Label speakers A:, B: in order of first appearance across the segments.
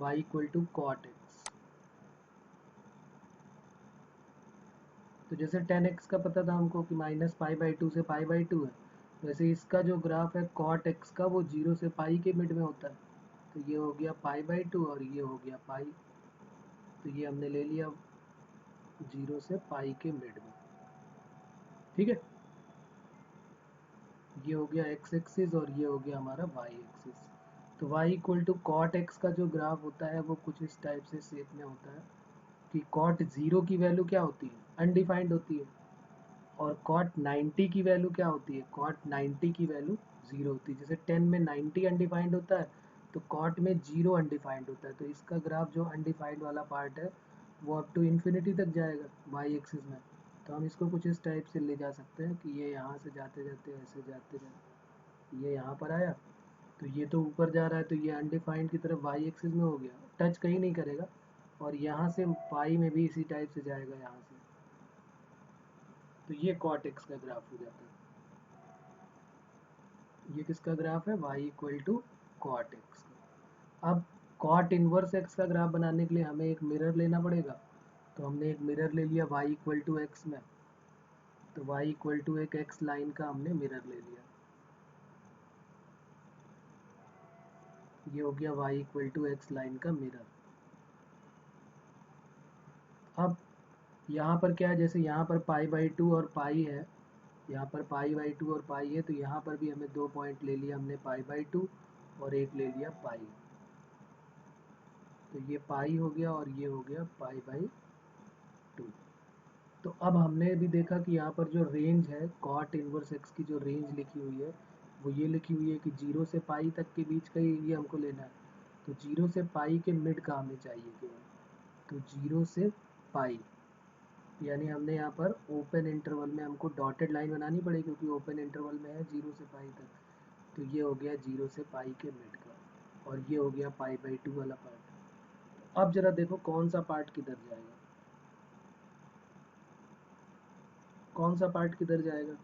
A: y equal to cot X. तो जैसे 10x का पता था हमको कि माइनस पाई बाई टू से पाई बाई टू है, वैसे इसका जो ग्राफ है कॉट एक्स का वो 0 से पाई के मिड में होता है। तो ये हो गया पाई बाई टू और ये हो गया पाई। तो ये हमने ले लिया 0 से पाई के मिड में। ठीक है, ये हो गया x एक्सिस और ये हो गया हमारा y एक्सिस। तो y equal to cot X का जो ग्राफ होता है वो कुछ इस टाइप से शेप में होता है कि कॉट 0 की वैल्यू क्या होती है, अनडिफाइंड होती है। और कॉट 90 की वैल्यू क्या होती है, कॉट 90 की वैल्यू 0 होती है। जैसे 10 में 90 अनडिफाइंड होता है तो कॉट में 0 अनडिफाइंड होता है। तो इसका ग्राफ जो अनडिफाइंड वाला पार्ट है वो अप टू इन्फिनिटी तक जाएगा वाई एक्सिस में। तो हम इसको कुछ इस टाइप से ले जा सकते हैं कि ये यहाँ से जाते जाते ऐसे जाते जाते ये यहाँ पर आया। तो ये तो ऊपर जा रहा है तो ये अनडिफाइंड की तरफ वाई एक्सिस में हो गया, टच कहीं नहीं करेगा। और यहाँ से पाई में भी इसी टाइप से जाएगा यहाँ से। तो ये कॉट एक्स का ग्राफ हो जाता है। ये किसका ग्राफ है, y equal to cot X का। अब कॉट इनवर्स एक्स का ग्राफ बनाने के लिए हमें एक मिरर लेना पड़ेगा। तो हमने एक मिरर ले लिया y इक्वल टू एक्स में। तो y इक्वल टू एक एक्स लाइन का हमने मिरर ले लिया। ये हो गया y equal to X line का मिरर। अब यहाँ पर क्या है, जैसे यहाँ पर पाई बाई टू और पाई है, यहाँ पर पाई बाई टू और पाई है, तो यहाँ पर भी हमें दो पॉइंट ले लिया हमने, पाई बाई टू और एक ले लिया पाई। तो ये पाई हो गया और ये हो गया पाई बाई टू। तो अब हमने भी देखा कि यहाँ पर जो रेंज है कॉट इनवर्स एक्स की, जो रेंज लिखी हुई है वो ये लिखी हुई है कि 0 से पाई तक के बीच का ये हमको लेना है। तो 0 से पाई के मिड का हमें चाहिए केवल। तो 0 से पाई यानी हमने यहाँ पर ओपन इंटरवल में हमको डॉटेड लाइन बनानी पड़ेगी क्योंकि ओपन इंटरवल में है 0 से पाई तक। तो ये हो गया 0 से पाई के मिड का और ये हो गया पाई बाई टू वाला पार्ट। अब जरा देखो कौन सा पार्ट किधर जाएगा, कौन सा पार्ट किधर जाएगा।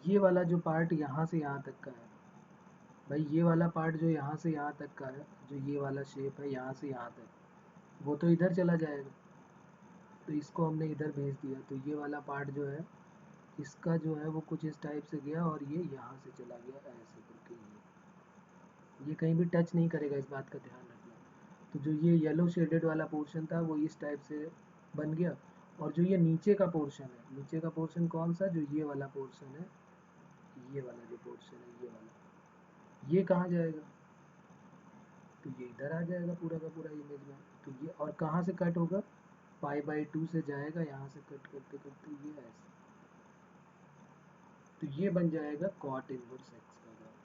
A: ये वाला जो पार्ट यहाँ से यहाँ तक का है भाई, ये वाला पार्ट जो यहाँ से यहाँ तक का है, जो ये वाला शेप है यहाँ से यहाँ तक, वो तो इधर चला जाएगा। तो इसको हमने इधर भेज दिया। तो ये वाला पार्ट जो है इसका जो है वो कुछ इस टाइप से गया और ये यहाँ से चला गया ऐसे करके। ये कहीं भी टच नहीं करेगा, इस बात का ध्यान रखना। तो जो ये येलो शेडेड वाला पोर्शन था वो इस टाइप से बन गया। और जो ये नीचे का पोर्शन है, नीचे का पोर्शन कौन सा, जो ये वाला पोर्शन है, ये वाला जो पोर्शन है ये वाला, ये कहाँ जाएगा, तो ये इधर आ जाएगा पूरा का पूरा इमेज में। तो ये और कहाँ से कट होगा, पाई बाई टू से जाएगा यहाँ से कट करते करते ये ऐसे। तो ये बन जाएगा कॉट इनवर्स एक्स का ग्राफ।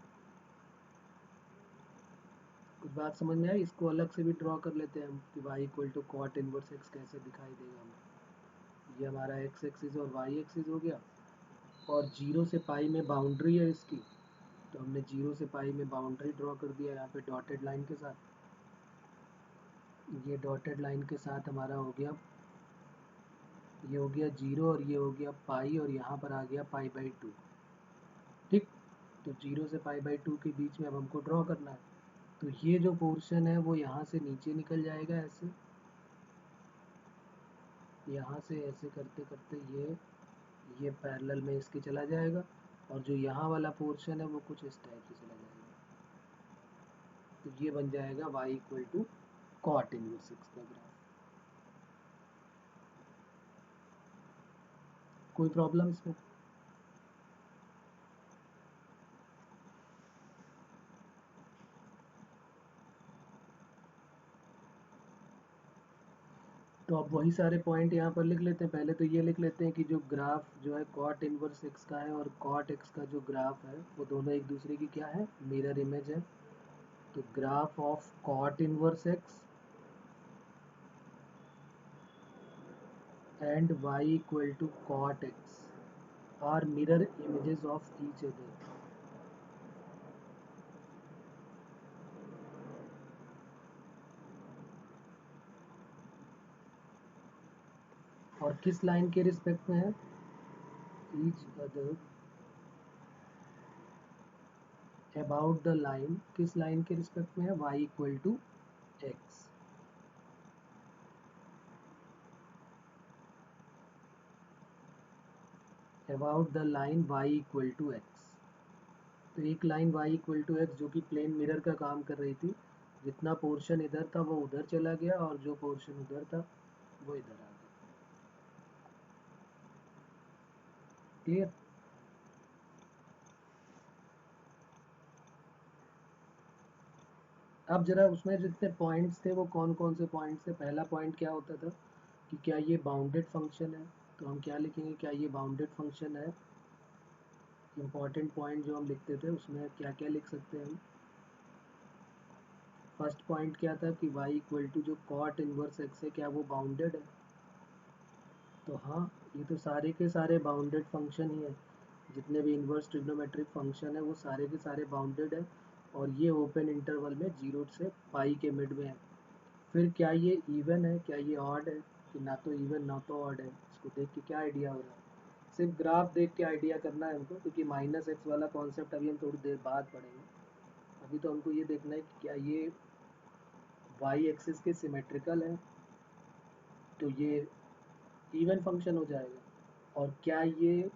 A: कुछ बात समझ में आई, इसको अलग से भी ड्रॉ कर लेते हैं हम कि y equal to cot inverse X कैसे दिखाई देगा हमें। ये हमारा x एक्सिस और y एक्सिस हो गया। और 0 से पाई में बाउंड्री है इसकी, तो हमने 0 से पाई में बाउंड्री ड्रॉ कर दिया यहाँ पे डॉटेड लाइन के साथ। ये डॉटेड लाइन के साथ हमारा हो गया, ये हो गया 0 और ये हो गया पाई और यहाँ पर आ गया पाई बाई टू। ठीक, तो 0 से पाई बाई टू के बीच में अब हमको ड्रॉ करना है। तो ये जो पोर्शन है वो यहाँ से नीचे निकल जाएगा ऐसे, यहाँ से ऐसे करते करते ये पैरेलल में इसके चला जाएगा। और जो यहाँ वाला पोर्शन है वो कुछ इस टाइप से चला जाएगा। तो ये बन जाएगा y equal to cot inverse X का ग्राफ। कोई प्रॉब्लम इसमें। तो अब वही सारे पॉइंट यहाँ पर लिख लेते हैं। पहले तो ये लिख लेते हैं कि जो ग्राफ जो है कॉट इनवर्स एक्स का है और कॉट एक्स का जो ग्राफ है वो दोनों एक दूसरे की क्या है, मिरर इमेज है। तो graph of cot inverse X and y equal to cot x are mirror images of each other। और किस लाइन के रिस्पेक्ट में है, each other about the line, किस लाइन के रिस्पेक्ट में है, y equal to X. About the line y equal to X. तो एक line y equal to X जो कि प्लेन मिरर का काम कर रही थी, जितना पोर्शन इधर था वो उधर चला गया और जो पोर्शन उधर था वो इधर आ गया। क्लियर? अब जरा उसमें जितने पॉइंट्स थे वो कौन कौन से पॉइंट्स थे। पहला पॉइंट क्या होता था कि क्या ये बाउंडेड फंक्शन है, तो हम क्या लिखेंगे, क्या ये बाउंडेड फंक्शन है। इम्पॉर्टेंट पॉइंट जो हम लिखते थे उसमें क्या क्या लिख सकते हैं हम। फर्स्ट पॉइंट क्या था कि y इक्वल टू जो कॉट इनवर्स x है, क्या वो बाउंडेड है। तो हाँ, ये तो सारे के सारे बाउंडेड फंक्शन ही है। जितने भी इनवर्स ट्रिग्नोमेट्रिक फंक्शन है वो सारे के सारे बाउंडेड है, और ये ओपन इंटरवल में 0 से पाई के मिड में है। फिर क्या ये इवन है, क्या ये ऑड है, कि ना तो इवन ना तो ऑड है। इसको देख के क्या आइडिया हो रहा है, सिर्फ ग्राफ देख के आइडिया करना है हमको, क्योंकि माइनस एक्स वाला कॉन्सेप्ट अभी हम थोड़ी देर बाद पढ़ेंगे। अभी तो हमको ये देखना है कि क्या ये वाई एक्सिस के सिमेट्रिकल है, तो ये इवन फंक्शन हो जाएगा। और क्या ये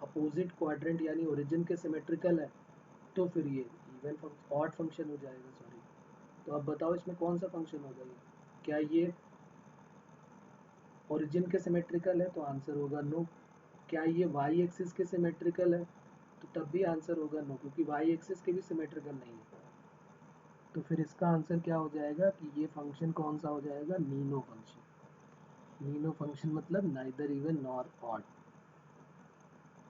A: अपोजिट क्वाड्रेंट यानी ओरिजिन के सिमेट्रिकल है, तो फिर ये इवन फंक्शन, ऑड फंक्शन हो जाएगा, सॉरी। तो अब बताओ इसमें कौन सा फंक्शन होगा ये। क्या ये ओरिजिन के सिमेट्रिकल है, तो आंसर होगा नो। क्या ये वाई एक्सिस के सिमेट्रिकल है, तो तब भी आंसर होगा नो, क्योंकि वाई एक्सिस के भी सिमेट्रिकल नहीं है। तो फिर इसका आंसर क्या हो जाएगा कि ये फंक्शन कौन सा हो जाएगा, नीनो फंक्शन। नीनो फंक्शन मतलब नाइदर इवन नॉर ऑड।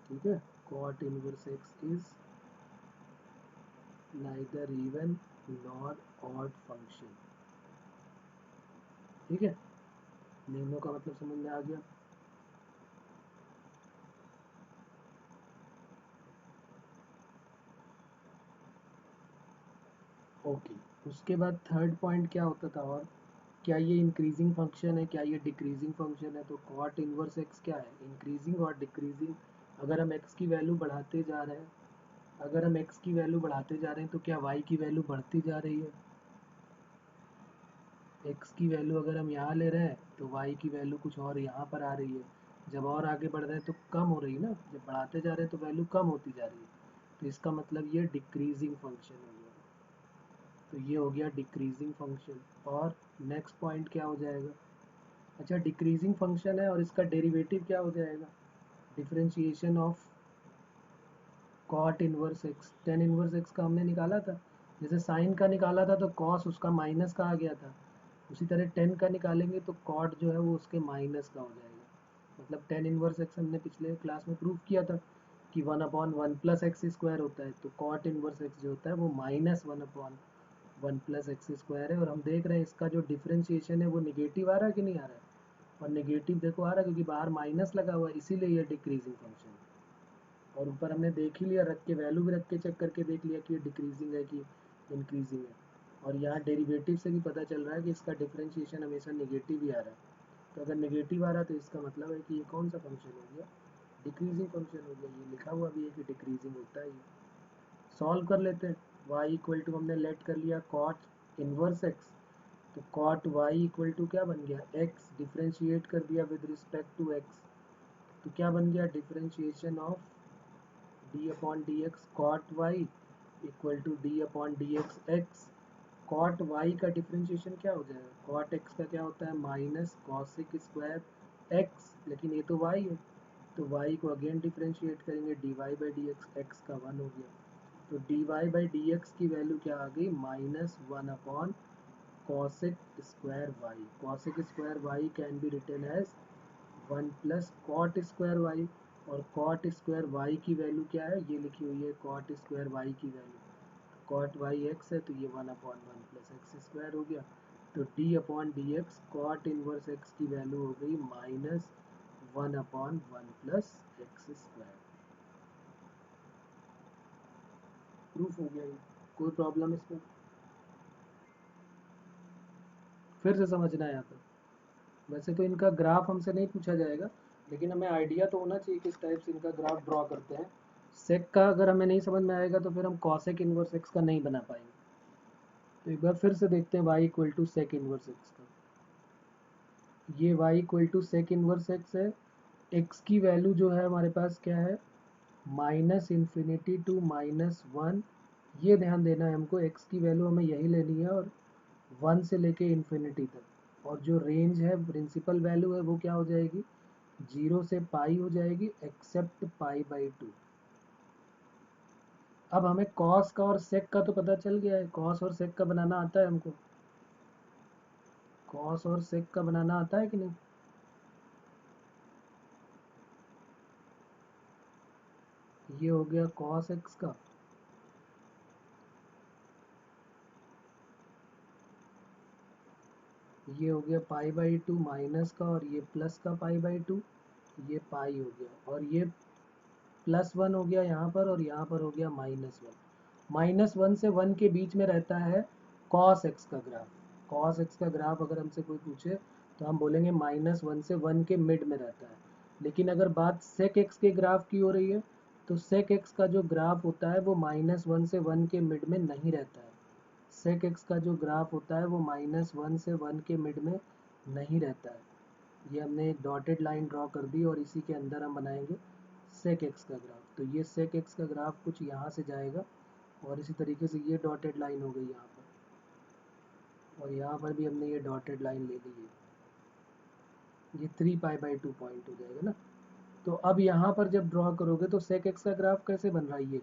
A: ठीक है, cot inverse X is neither even nor odd function. ठीक है, नीनो का मतलब समझ में आ गया। ओके, उसके बाद थर्ड पॉइंट क्या होता था, और क्या ये इंक्रीजिंग फंक्शन है, क्या ये डिक्रीजिंग फंक्शन है। तो कॉट इनवर्स एक्स क्या है, इंक्रीजिंग और डिक्रीजिंग। अगर हम एक्स की वैल्यू बढ़ाते जा रहे हैं, अगर हम एक्स की वैल्यू बढ़ाते जा रहे हैं तो क्या वाई की वैल्यू बढ़ती जा रही है। एक्स की वैल्यू अगर हम यहाँ ले रहे हैं तो वाई की वैल्यू कुछ और यहाँ पर आ रही है। जब और आगे बढ़ रहे हैं तो कम हो रही है ना, जब बढ़ाते जा रहे हैं तो वैल्यू कम होती जा रही है, तो इसका मतलब ये डिक्रीजिंग फंक्शन हो गया। तो ये हो गया डिक्रीजिंग फंक्शन। और नेक्स्ट पॉइंट क्या हो जाएगा, अच्छा डिक्रीजिंग फंक्शन है और इसका डेरिवेटिव क्या हो जाएगा, differentiation of cot inverse X. Tan inverse X का हमने निकाला था, जैसे साइन का निकाला था तो कॉस उसका माइनस का आ गया था, उसी तरह टेन का निकालेंगे तो कॉट जो है वो उसके माइनस का हो जाएगा। मतलब टेन इनवर्स एक्स हमने पिछले क्लास में प्रूव किया था कि 1/1 + x² होता है, तो कॉट इनवर्स एक्स जो होता है वो -1/1 + x² है। और हम देख रहे हैं इसका जो डिफरेंशिएशन है वो निगेटिव आ रहा है कि नहीं आ रहा है, और नेगेटिव देखो आ रहा है क्योंकि बाहर माइनस लगा हुआ है, इसीलिए ये डिक्रीजिंग फंक्शन है। और ऊपर हमने देख ही लिया, रख के वैल्यू भी रख के चेक करके देख लिया कि ये डिक्रीजिंग है कि इंक्रीजिंग है। और यहाँ डेरिवेटिव से भी पता चल रहा है कि इसका डिफरेंशिएशन हमेशा नेगेटिव ही आ रहा है। तो अगर नेगेटिव आ रहा है तो इसका मतलब है कि ये कौन सा फंक्शन हो गया, डिक्रीजिंग फंक्शन हो गया। ये लिखा हुआ भी है कि डिक्रीजिंग होता है ये। सॉल्व कर लेते हैं। y इक्वल टू हमने लेट कर लिया कॉट इनवर्स एक्स, तो कॉट y इक्वल टू क्या बन गया, x डिफ्रेंशिएट कर दिया विद रिस्पेक्ट टू x, तो क्या बन गया, differentiation of d upon d X cot Y equal to d upon d X X. Cot Y का डिफ्रेंशिएशन क्या हो जाएगा, कॉट एक्स का क्या होता है माइनस कॉसिक स्क्वायर एक्स, लेकिन ये तो वाई है, तो वाई को अगेन डिफ्रेंशिएट करेंगे, d Y by d X, X का 1 हो गया। तो d Y by d x की वैल्यू क्या आ गई, -1 cosec square Y. Cosec square Y can be written as 1 + cot² Y. और कॉट स्क्वायर वाई की वैल्यू क्या है, ये लिखी हुई है कॉट स्क्वायर वाई की वैल्यू, कॉट वाई एक्स है तो ये 1/1 + x² हो गया। तो d upon d X cot inverse X की वैल्यू हो गई -1/1 + x²। प्रूफ हो गया ये, कोई प्रॉब्लम इसमें, फिर से समझना है यहाँ पर। वैसे तो इनका ग्राफ हमसे नहीं पूछा जाएगा, लेकिन हमें आइडिया तो होना चाहिए किस टाइप से इनका ग्राफ ड्रॉ करते हैं। सेक का अगर हमें नहीं समझ में आएगा तो फिर हम कॉसेक इनवर्स एक्स का नहीं बना पाएंगे। तो एक बार फिर से देखते हैं y equal to sec inverse X का। ये y equal to sec inverse X है। x की वैल्यू जो है हमारे पास क्या है, माइनस इन्फिनिटी टू -1। ये ध्यान देना है हमको, x की वैल्यू हमें यही लेनी है और 1 से लेके इन्फिनिटी तक। और जो रेंज है, प्रिंसिपल वैल्यू है, वो क्या हो जाएगी, 0 से पाई हो जाएगी एक्सेप्ट पाई/2। अब हमें कॉस का और सेक का तो पता चल गया है। कॉस और सेक का बनाना आता है हमको, कॉस और सेक का बनाना आता है कि नहीं। ये हो गया कॉस एक्स का, ये हो गया पाई/2 माइनस का, और ये प्लस का पाई/2, ये पाई हो गया, और ये +1 हो गया यहाँ पर, और यहाँ पर हो गया -1। -1 से 1 के बीच में रहता है कॉस एक्स का ग्राफ। कॉस एक्स का ग्राफ अगर हमसे कोई पूछे तो हम बोलेंगे -1 से 1 के मिड में रहता है। लेकिन अगर बात सेक एक्स के ग्राफ की हो रही है, तो सेक एक्स का जो ग्राफ होता है वो -1 से 1 के मिड में नहीं रहता है। सेक एक्स का जो ग्राफ होता है वो -1 से 1 के मिड में नहीं रहता है। ये हमने एक डॉटेड लाइन ड्रॉ कर दी और इसी के अंदर हम बनाएंगे सेक एक्स का ग्राफ। तो ये सेक एक्स का ग्राफ कुछ यहाँ से जाएगा, और इसी तरीके से ये डॉटेड लाइन हो गई यहाँ पर, और यहाँ पर भी हमने ये डॉटेड लाइन ले ली है। ये 3π/2 पॉइंट हो जाएगा ना। तो अब यहाँ पर जब ड्रॉ करोगे तो सेक एक्स का ग्राफ कैसे बन रहा है, ये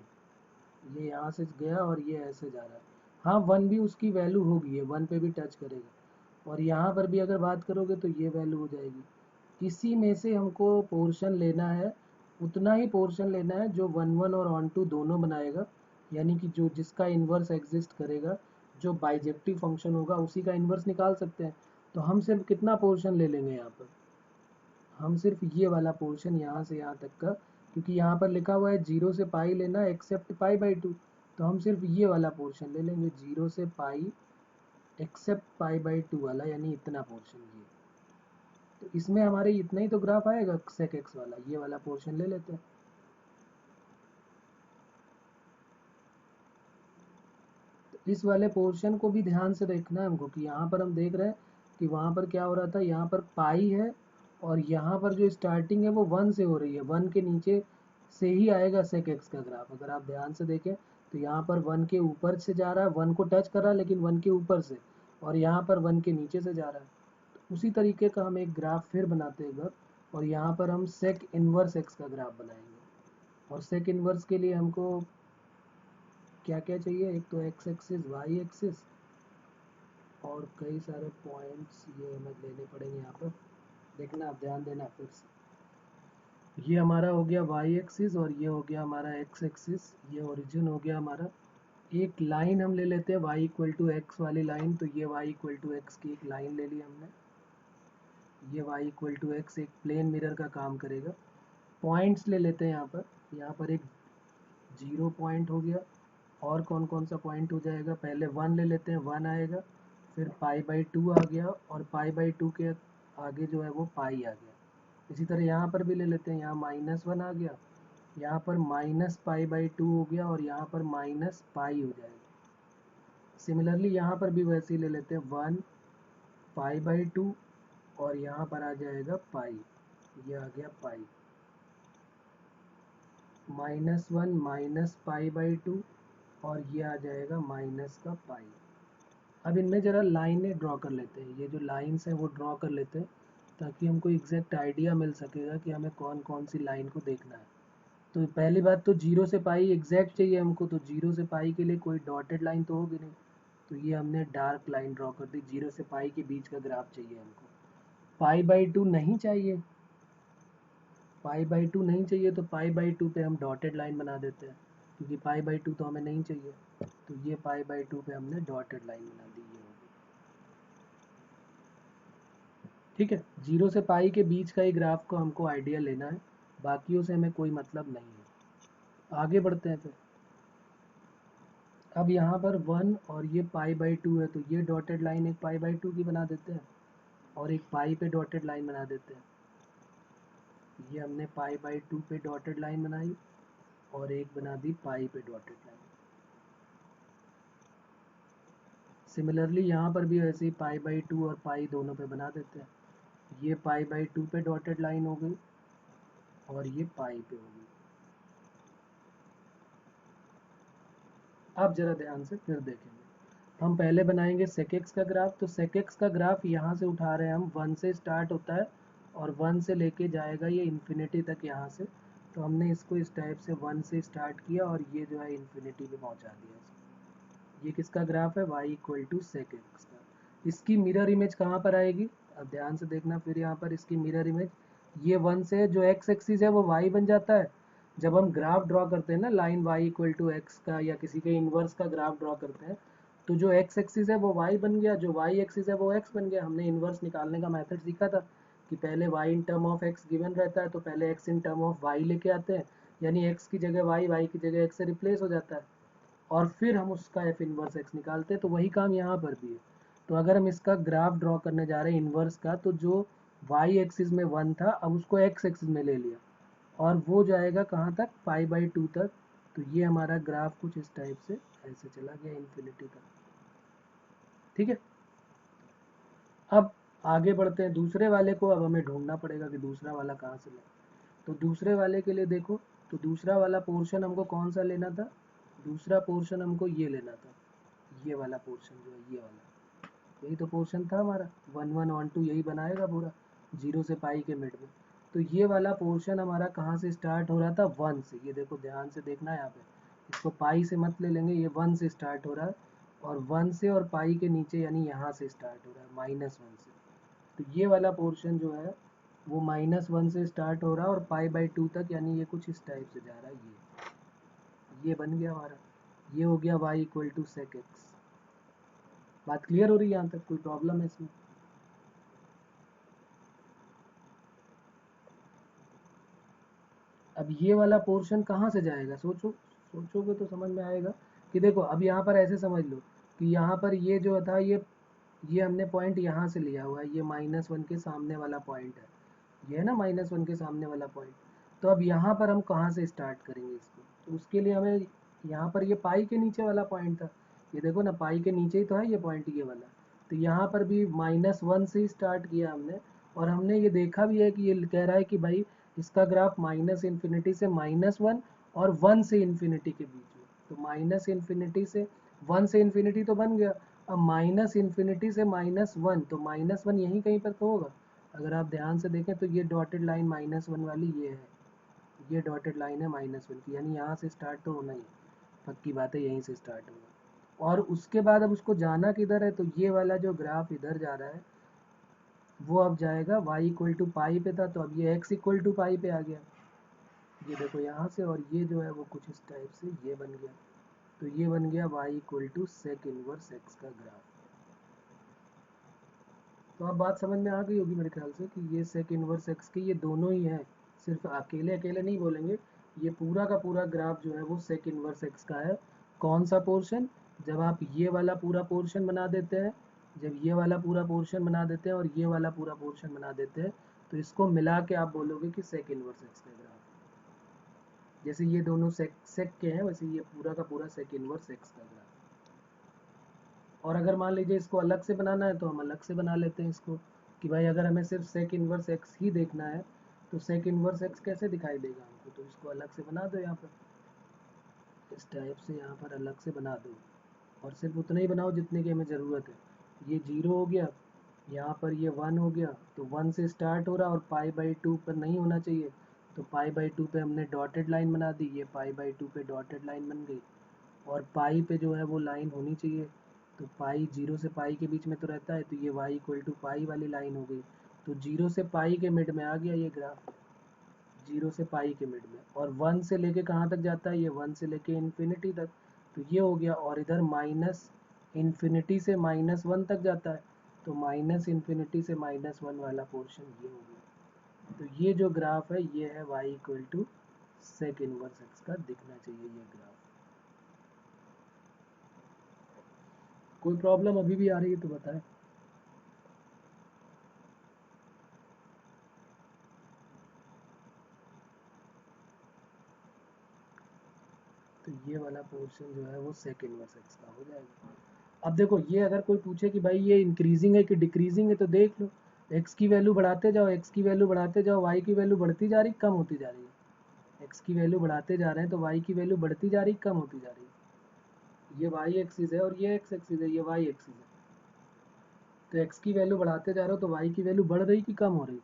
A: यहाँ से गया और ये ऐसे जा रहा है। हाँ, 1 भी उसकी वैल्यू होगी, ये 1 पे भी टच करेगा, और यहाँ पर भी अगर बात करोगे तो ये वैल्यू हो जाएगी। इसी में से हमको पोर्शन लेना है, उतना ही पोर्शन लेना है जो 1 और ऑन टू दोनों बनाएगा, यानी कि जो जिसका इन्वर्स एग्जिस्ट करेगा, जो बाइजेक्टिव फंक्शन होगा उसी का इन्वर्स निकाल सकते हैं। तो हम सिर्फ कितना पोर्शन ले लेंगे यहाँ पर, हम सिर्फ ये वाला पोर्शन यहाँ से यहाँ तक का, क्योंकि यहाँ पर लिखा हुआ है 0 से पाई लेना एक्सेप्ट पाई/2, तो हम सिर्फ ये वाला पोर्शन ले लेंगे, 0 से पाई एक्सेप्ट पाई/2 वाला, यानी इतना पोर्शन ये। तो इसमें हमारे इतना ही तो ग्राफ आएगा सेक एक्स वाला, ये वाला पोर्शन ले लेते हैं। तो इस वाले पोर्शन को भी ध्यान से देखना है हमको, कि यहाँ पर हम देख रहे हैं कि वहाँ पर क्या हो रहा था, यहाँ पर पाई है, और यहाँ पर जो स्टार्टिंग है वो 1 से हो रही है, 1 के नीचे से ही आएगा सेक एक्स का ग्राफ। अगर आप ध्यान से देखें तो यहाँ पर 1 के ऊपर से जा रहा है, 1 को टच कर रहा है लेकिन 1 के ऊपर से, और यहाँ पर 1 के नीचे से जा रहा है। तो उसी तरीके का हम एक ग्राफ फिर बनाते हैं इधर, और यहाँ पर हम सेक इनवर्स एक्स का ग्राफ बनाएंगे। और सेक इनवर्स के लिए हमको क्या क्या चाहिए, एक तो एक्स एक्सिस, वाई एक्सिस, और कई सारे पॉइंट्स ये हमें लेने पड़ेंगे यहाँ पर। देखना, आप ध्यान देना फिर से। ये हमारा हो गया वाई एक्सिस, और ये हो गया हमारा एक्स एक्सिस, ये ओरिजिन हो गया हमारा। एक लाइन हम ले लेते हैं y इक्वल टू एक्स वाली लाइन, तो ये y इक्वल टू एक्स की एक लाइन ले ली हमने। ये y इक्वल टू एक्स एक प्लेन मिरर का काम करेगा। पॉइंट्स ले लेते हैं यहाँ पर एक 0 पॉइंट हो गया, और कौन कौन सा पॉइंट हो जाएगा, पहले 1 ले लेते हैं, 1 आएगा, फिर पाई/2 आ गया, और पाई/2 के आगे जो है वो पाई आ गया। इसी तरह यहाँ पर भी ले लेते हैं, यहाँ -1 आ गया, यहाँ पर -पाई/2 हो गया, और यहाँ पर -पाई हो जाएगा। सिमिलरली यहाँ पर भी वैसे ही ले लेते हैं, 1 पाई/2, और यहाँ पर आ जाएगा पाई, ये आ गया पाई, -1 -पाई/2, और ये आ जाएगा माइनस का पाई। अब इनमें ज़रा लाइनें ड्रॉ कर लेते हैं, ये जो लाइन्स हैं वो ड्रॉ कर लेते हैं, ताकि हमको एग्जैक्ट आइडिया मिल सकेगा कि हमें कौन कौन सी लाइन को देखना है। तो पहली बात तो 0 से पाई एग्जैक्ट चाहिए हमको, तो 0 से पाई के लिए कोई डॉटेड लाइन तो होगी नहीं, तो ये हमने डार्क लाइन ड्रॉ कर दी। 0 से पाई के बीच का ग्राफ चाहिए हमको। पाई/2 नहीं चाहिए, पाई/2 नहीं चाहिए, तो पाई/2 पे हम डॉटेड लाइन बना देते हैं, क्योंकि पाई/2 तो हमें नहीं चाहिए। तो ये पाई/2 पे हमने डॉटेड लाइन बना दी, ये होगी। ठीक है, 0 से पाई के बीच का ही ग्राफ को हमको आइडिया लेना है, बाकियों से हमें कोई मतलब नहीं है। आगे बढ़ते हैं फिर। अब यहाँ पर 1 और ये पाई/2 है, तो ये डॉटेड लाइन एक पाई/2 की बना देते हैं, और एक पाई पे डॉटेड लाइन बना देते हैं। ये हमने पाई/2 पे डॉटेड लाइन बनाई, और एक बना दी पाई पे डॉटेड लाइन। सिमिलरली यहाँ पर भी ऐसे ही पाई/2 और पाई दोनों पे बना देते हैं। ये पाई/2 पे डॉटेड लाइन हो गई और ये पाई पे हो गई। आप जरा ध्यान से फिर देखेंगे। हम पहले बनाएंगे sec x का ग्राफ। तो sec x का ग्राफ यहाँ से उठा रहे हैं हम, 1 से स्टार्ट होता है और 1 से लेके जाएगा ये इन्फिनिटी तक यहाँ से। तो हमने इसको इस टाइप से 1 से स्टार्ट किया और ये जो है इन्फिनिटी पे पहुँचा दिया इसको। ये किसका ग्राफ है? y equal to sec x का। इसकी मिरर इमेज कहाँ पर आएगी? अब ध्यान से देखना फिर यहाँ पर इसकी मिरर इमेज, ये 1 से जो x एक्सिस है वो y बन जाता है। जब हम ग्राफ ड्रॉ करते हैं ना, line y equal to x का या किसी के इन्वर्स का ग्राफ ड्रॉ करते हैं, तो जो x एक्सिस है वो y बन गया, जो y एक्सिस है वो x बन गया। हमने इन्वर्स निकालने का मेथड सीखा था कि पहले y in term of x given रहता है तो पहले x in term of y लेके आते हैं, यानी x की जगह y की जगह x से रिप्लेस हो जाता है और फिर हम उसका f इन्वर्स x निकालते हैं। तो वही काम यहाँ पर भी है। तो अगर हम इसका ग्राफ ड्रॉ करने जा रहे हैं इन्वर्स का, तो जो y एक्सिस में 1 था अब उसको x एक्सिस में ले लिया और वो जाएगा कहाँ तक? पाई/2 तक। तो ये हमारा ग्राफ कुछ इस टाइप से ऐसे चला गया इन्फिनिटी तक। ठीक है, अब आगे बढ़ते हैं दूसरे वाले को। अब हमें ढूंढना पड़ेगा कि दूसरा वाला कहाँ से लें। तो दूसरे वाले के लिए देखो, तो दूसरा वाला पोर्शन हमको कौन सा लेना था? दूसरा पोर्शन हमको ये लेना था, ये वाला पोर्शन जो है, ये वाला, यही तो पोर्शन था हमारा। 1 1 1 2 यही बनाएगा पूरा, 0 से पाई के मिड में। तो ये वाला पोर्शन हमारा कहाँ से स्टार्ट हो रहा था? 1 से। ये देखो ध्यान से देखना, यहाँ पे इसको पाई से मत ले लेंगे, ये 1 से स्टार्ट हो रहा है और 1 से और पाई के नीचे यानी यहाँ से स्टार्ट हो रहा है -1 से। तो ये वाला पोर्शन जो है वो -1 से स्टार्ट हो रहा है और पाई/2 तक, यानी ये कुछ इस टाइप से जा रहा है। ये बन गया हमारा, ये हो गया y equal to sec x। बात क्लियर हो रही है यहाँ तक? कोई प्रॉब्लम है इसमें? अब ये वाला पोर्शन कहाँ से जाएगा? सोचो, सोचोगे तो समझ में आएगा कि देखो अब यहाँ पर ऐसे समझ लो कि यहाँ पर ये जो था, ये हमने पॉइंट यहाँ से लिया हुआ है, ये -1 के सामने वाला पॉइंट है, ये है ना -1 के सामने वाला पॉइंट। तो अब यहाँ पर हम कहाँ से स्टार्ट करेंगे इसको? तो उसके लिए हमें यहाँ पर ये पाई के नीचे वाला पॉइंट था, ये देखो ना पाई के नीचे ही तो है ये पॉइंट, ये वाला। तो यहाँ पर भी -1 से ही स्टार्ट किया हमने और हमने ये देखा भी है कि ये कह रहा है कि भाई इसका ग्राफ -इन्फिनिटी से -1 और 1 से इन्फिनिटी के बीच में। तो -इन्फिनिटी से 1 से इन्फिनिटी तो बन गया, अब -इन्फिनिटी से -1, तो -1 यहीं कहीं पर तो होगा। अगर आप ध्यान से देखें तो ये डॉटेड लाइन -1 वाली ये है, ये डॉटेड लाइन है -1 की, यानी यहाँ से स्टार्ट तो होना ही, पक्की बात है यहीं से स्टार्ट होगा। और उसके बाद अब उसको जाना किधर है? तो ये वाला जो ग्राफ इधर जा रहा है वो अब जाएगा y इक्वल टू पाई पे था, तो अब ये x इक्वल टू पाई पे आ गया, ये देखो यहाँ से, और ये जो है वो कुछ इस टाइप से ये बन गया। तो ये बन गया y equal to sec inverse x का ग्राफ। तो अब बात समझ में आ गई होगी मेरे ख्याल से कि ये सेक इनवर्स x के ये दोनों ही हैं, सिर्फ अकेले अकेले नहीं बोलेंगे। ये पूरा का पूरा ग्राफ जो है वो सेक इनवर्स x का है। कौन सा पोर्शन? जब आप ये वाला पूरा पोर्शन बना देते हैं, जब ये वाला पूरा पोर्शन बना देते हैं और ये वाला पूरा पोर्शन बना देते हैं, तो इसको मिला के आप बोलोगे कि सेक इनवर्स x का ग्राफ। जैसे ये दोनों सेक सेक के हैं, वैसे ये पूरा का पूरा सेक इनवर्स x का ग्राफ। और अगर मान लीजिए इसको अलग से बनाना है तो हम अलग से बना लेते हैं इसको, कि भाई अगर हमें सिर्फ सेक इनवर्स x ही देखना है तो सेक इनवर्स x कैसे दिखाई देगा हमको? तो इसको अलग से बना दो, यहाँ पर इस टाइप से यहाँ पर अलग से बना दो और सिर्फ उतना ही बनाओ जितने की हमें ज़रूरत है। ये 0 हो गया, यहाँ पर ये 1 हो गया, तो 1 से स्टार्ट हो रहा और पाई/2 पर नहीं होना चाहिए, तो पाई/2 पे हमने डॉटेड लाइन बना दी, ये पाई/2 पे डॉटेड लाइन बन गई। और पाई पे जो है वो लाइन होनी चाहिए, तो पाई 0 से पाई के बीच में तो रहता है, तो ये y इक्वल टू पाई वाली लाइन हो गई। तो 0 से पाई के मिड में आ गया ये ग्राफ, 0 से पाई के मिड में। और 1 से लेके कहाँ तक जाता है? ये 1 से लेके इन्फिनिटी तक, तो ये हो गया। और इधर माइनस इन्फिनिटी से -1 तक जाता है, तो माइनस इन्फिनिटी से -1 वाला पोर्शन ये हो गया। तो ये जो ग्राफ है ये है y equal to sec inverse x का दिखना चाहिए ये ग्राफ। कोई प्रॉब्लम अभी भी आ रही है तो बताएं। तो ये वाला पोर्शन जो है वो सेक इनवर्स x का हो जाएगा। अब देखो ये अगर कोई पूछे कि भाई ये इंक्रीजिंग है कि डिक्रीजिंग है, तो देख लो, एक्स की वैल्यू बढ़ाते जाओ, एक्स की वैल्यू बढ़ाते जाओ, वाई की वैल्यू बढ़ती जा रही कम होती जा रही है। एक्स की वैल्यू बढ़ाते जा रहे हैं तो वाई की वैल्यू बढ़ती जा रही कम होती जा रही है। ये वाई एक्सिस है और ये एक्स एक्सिस है, ये वाई एक्सिस है। तो एक्स की वैल्यू बढ़ाते जा रहे हो तो वाई की वैल्यू बढ़ रही कि कम हो रही?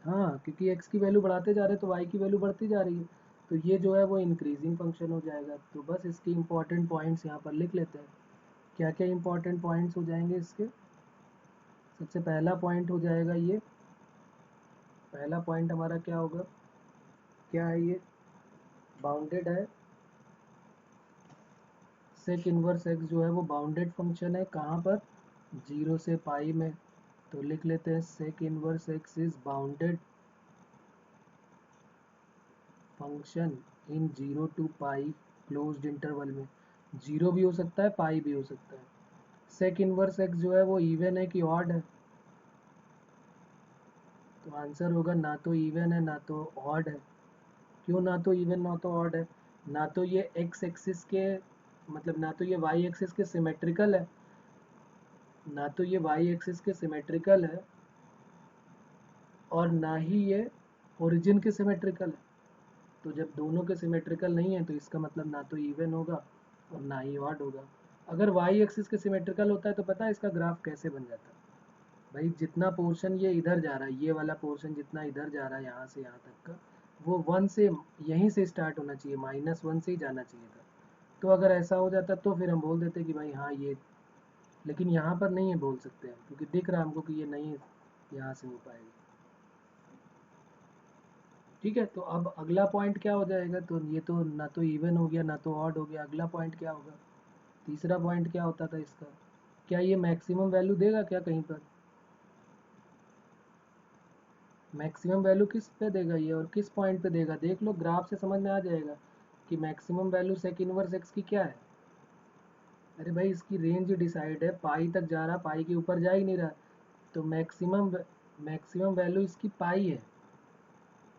A: हाँ, क्योंकि एक्स की वैल्यू बढ़ाते जा रहे हैं तो वाई की वैल्यू बढ़ती जा रही है। तो ये जो है वो इंक्रीजिंग फंक्शन हो जाएगा। तो बस इसके इंपॉर्टेंट पॉइंट्स यहाँ पर लिख लेते हैं। क्या क्या इंपॉर्टेंट पॉइंट्स हो जाएंगे इसके? सबसे पहला पॉइंट हो जाएगा ये, पहला पॉइंट हमारा क्या होगा, क्या है ये, बाउंडेड है। सेक इनवर्स एक्स जो है वो बाउंडेड फंक्शन है, कहाँ पर? 0 से पाई में। तो लिख लेते हैं sec inverse X is bounded function in 0 to pi closed interval में। 0 भी हो सकता है, पाई भी हो सकता है। सेक इनवर्स एक्स जो है वो इवन है कि ऑड है? तो आंसर होगा ना तो इवन है ना तो ऑड है। क्यों ना तो इवन ना तो ऑड है? ना तो ये एक्स एक्सिस के, मतलब ना तो ये वाई एक्सिस के सिमेट्रिकल है, ना तो ये वाई एक्सिस के सिमेट्रिकल है, और ना ही ये ओरिजिन के सिमेट्रिकल है। तो जब दोनों के सिमेट्रिकल नहीं है तो इसका मतलब ना तो इवन होगा और ना ही ऑड होगा। अगर वाई एक्सिस के सिमेट्रिकल होता है तो पता है इसका ग्राफ कैसे बन जाता है? भाई जितना पोर्शन ये इधर जा रहा है, ये वाला पोर्शन जितना इधर जा रहा है यहाँ से यहाँ तक का, वो 1 से, यहीं से स्टार्ट होना चाहिए, -1 से ही जाना चाहिए था। तो अगर ऐसा हो जाता तो फिर हम बोल देते कि भाई हाँ ये, लेकिन यहाँ पर नहीं है बोल सकते हम, क्योंकि दिख रहा है हमको कि ये नहीं यहाँ से हो पाएगा। ठीक है, तो अब अगला पॉइंट क्या हो जाएगा? तो ये तो ना तो इवन हो गया ना तो ऑड हो गया। अगला पॉइंट क्या होगा? तीसरा पॉइंट क्या होता था इसका? क्या ये मैक्सिमम वैल्यू देगा क्या कहीं पर? मैक्सिमम वैल्यू किस पे देगा ये, और किस पॉइंट पे देगा? देख लो ग्राफ से समझ में आ जाएगा कि maximum value sec inverse X की क्या है। अरे भाई इसकी रेंज डिसाइड है, पाई तक जा रहा, पाई के ऊपर जा ही नहीं रहा। तो मैक्सिमम वैल्यू इसकी पाई है।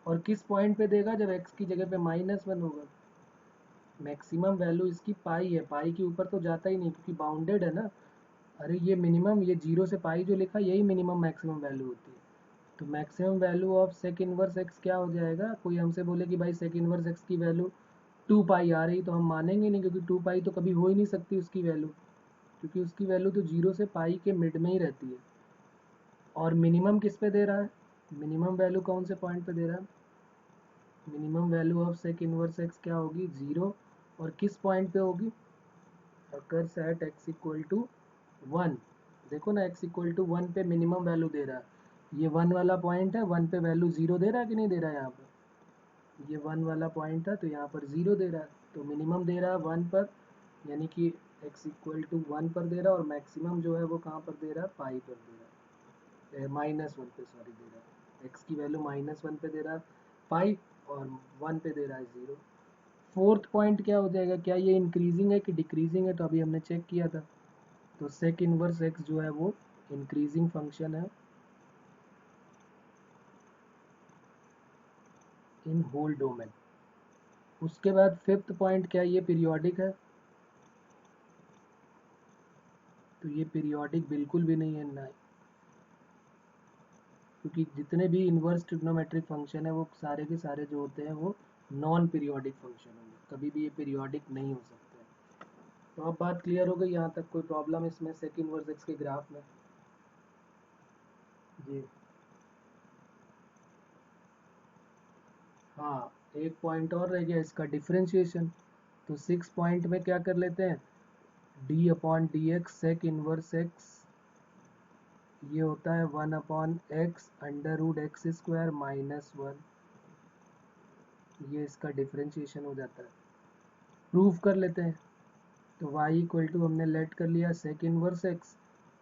A: और किस पॉइंट पे देगा? जब एक्स की जगह पे -1 होगा। मैक्सिमम वैल्यू इसकी पाई है, पाई के ऊपर तो जाता ही नहीं क्योंकि बाउंडेड है ना। अरे ये मिनिमम, ये 0 से पाई जो लिखा यही मिनिमम मैक्सिमम वैल्यू होती है। तो maximum value of sec inverse X क्या हो जाएगा? कोई हमसे बोले कि भाई सेक इनवर्स एक्स की वैल्यू 2 पाई आ रही, तो हम मानेंगे नहीं, क्योंकि 2 पाई तो कभी हो ही नहीं सकती उसकी वैल्यू, क्योंकि उसकी वैल्यू तो 0 से पाई के मिड में ही रहती है। और मिनिमम किस पे दे रहा है? मिनिमम वैल्यू कौन से पॉइंट पे दे रहा है? Minimum value of sec inverse X क्या होगी? 0। और किस पॉइंट पे होगी? Occurs at X equal to 1। देखो ना, एक्स इक्वल टू 1 पे मिनिमम वैल्यू दे रहा है। ये 1 वाला पॉइंट है, 1 पे वैल्यू 0 दे रहा है कि नहीं दे रहा है? यहाँ पर ये 1 वाला पॉइंट था तो यहाँ पर 0 दे रहा है, तो मिनिमम दे रहा है 1 पर, यानी कि एक्स इक्वल टू 1 पर दे रहा है, और मैक्सिमम जो है वो कहाँ पर दे रहा है? पाई पर दे रहा है, -1 पे सॉरी दे रहा है। एक्स की वैल्यू -1 पे दे रहा है पाई, और 1 पे दे रहा है 0। फोर्थ पॉइंट क्या हो जाएगा? क्या ये इंक्रीजिंग है कि डिक्रीजिंग है? तो अभी हमने चेक किया था, तो सेक इनवर्स एक्स जो है वो इंक्रीजिंग फंक्शन है इन होल डोमेन। उसके बाद फिफ्थ पॉइंट, क्या ये पीरियोडिक है? तो ये पीरियोडिक बिल्कुल भी नहीं है ना, क्योंकि जितने भी इन्वर्स ट्रिग्नोमेट्रिक फंक्शन है वो सारे के सारे जो होते हैं वो नॉन पीरियोडिक फंक्शन होंगे, कभी भी ये पीरियोडिक नहीं हो सकते। तो अब बात क्लियर हो गई यहाँ तक? कोई प्रॉब्लम इसमें सेक इनवर्स एक्स के ग्राफ में? जी हाँ, एक पॉइंट और रह गया इसका, डिफरेंशिएशन। तो 6 पॉइंट में क्या कर लेते हैं? d/dx सेक इनवर्स एक्स, ये होता है 1/x √x² -1। ये इसका डिफरेंशिएशन हो जाता है। प्रूफ कर लेते हैं। तो y इक्वल टू हमने लेट कर लिया सेक इनवर्स x,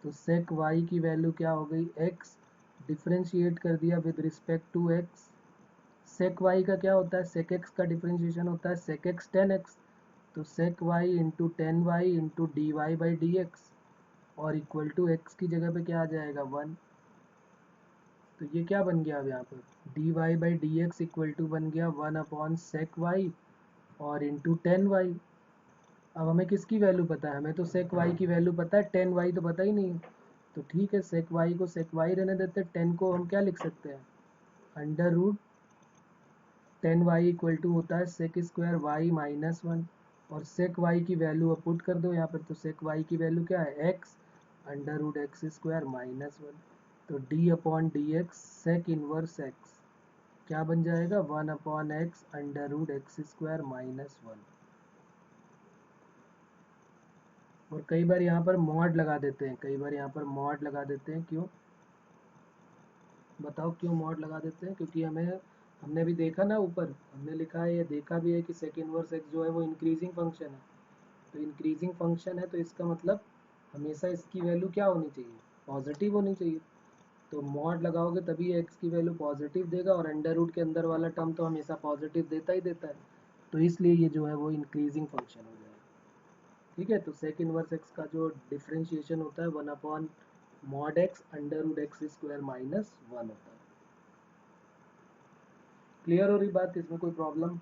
A: तो सेक y की वैल्यू क्या हो गई? x। डिफरेंशिएट कर दिया with respect to x। Sec y का क्या होता है? सेक x का डिफरेंशिएशन होता है सेक x tan x। तो sec y into tan Y into d Y by d X, और इक्वल टू एक्स की जगह पे क्या आ जाएगा? 1। तो ये क्या बन गया अब यहाँ पर? D Y by d x equal to बन गया 1/sec y और इंटू टेन वाई। अब हमें किसकी वैल्यू पता है, हमें तो sec y की वैल्यू पता है, tan y तो पता ही नहीं है। तो ठीक है, sec y को sec y रहने देते हैं, tan को हम क्या लिख सकते हैं, under root tan y equal to होता है sec square y minus one, और sec y की वैल्यू अब पुट कर दो यहाँ पर, तो sec y की वैल्यू क्या है, x under root x square minus one. तो d upon d X sec inverse x क्या बन जाएगा, one upon x under root x square minus one. और कई बार यहाँ पर मॉड लगा देते हैं, कई बार यहाँ पर मॉड लगा देते हैं, क्यों बताओ क्यों मॉड लगा देते हैं, क्योंकि हमने भी देखा ना ऊपर, हमने लिखा है, ये देखा भी है कि सेक इनवर्स एक्स जो है वो इंक्रीजिंग फंक्शन है। तो इंक्रीजिंग फंक्शन है तो इसका मतलब हमेशा इसकी वैल्यू क्या होनी चाहिए, पॉजिटिव होनी चाहिए। तो मॉड लगाओगे तभी एक्स की वैल्यू पॉजिटिव देगा, और अंडर रूट के अंदर वाला टर्म तो हमेशा पॉजिटिव देता ही देता है, तो इसलिए ये जो है वो इंक्रीजिंग फंक्शन हो जाएगा। ठीक है, तो सेक इनवर्स एक्स का जो डिफ्रेंशिएशन होता है one upon mod X under root x square minus one होता है। क्लियर हो रही बात, इसमें कोई प्रॉब्लम?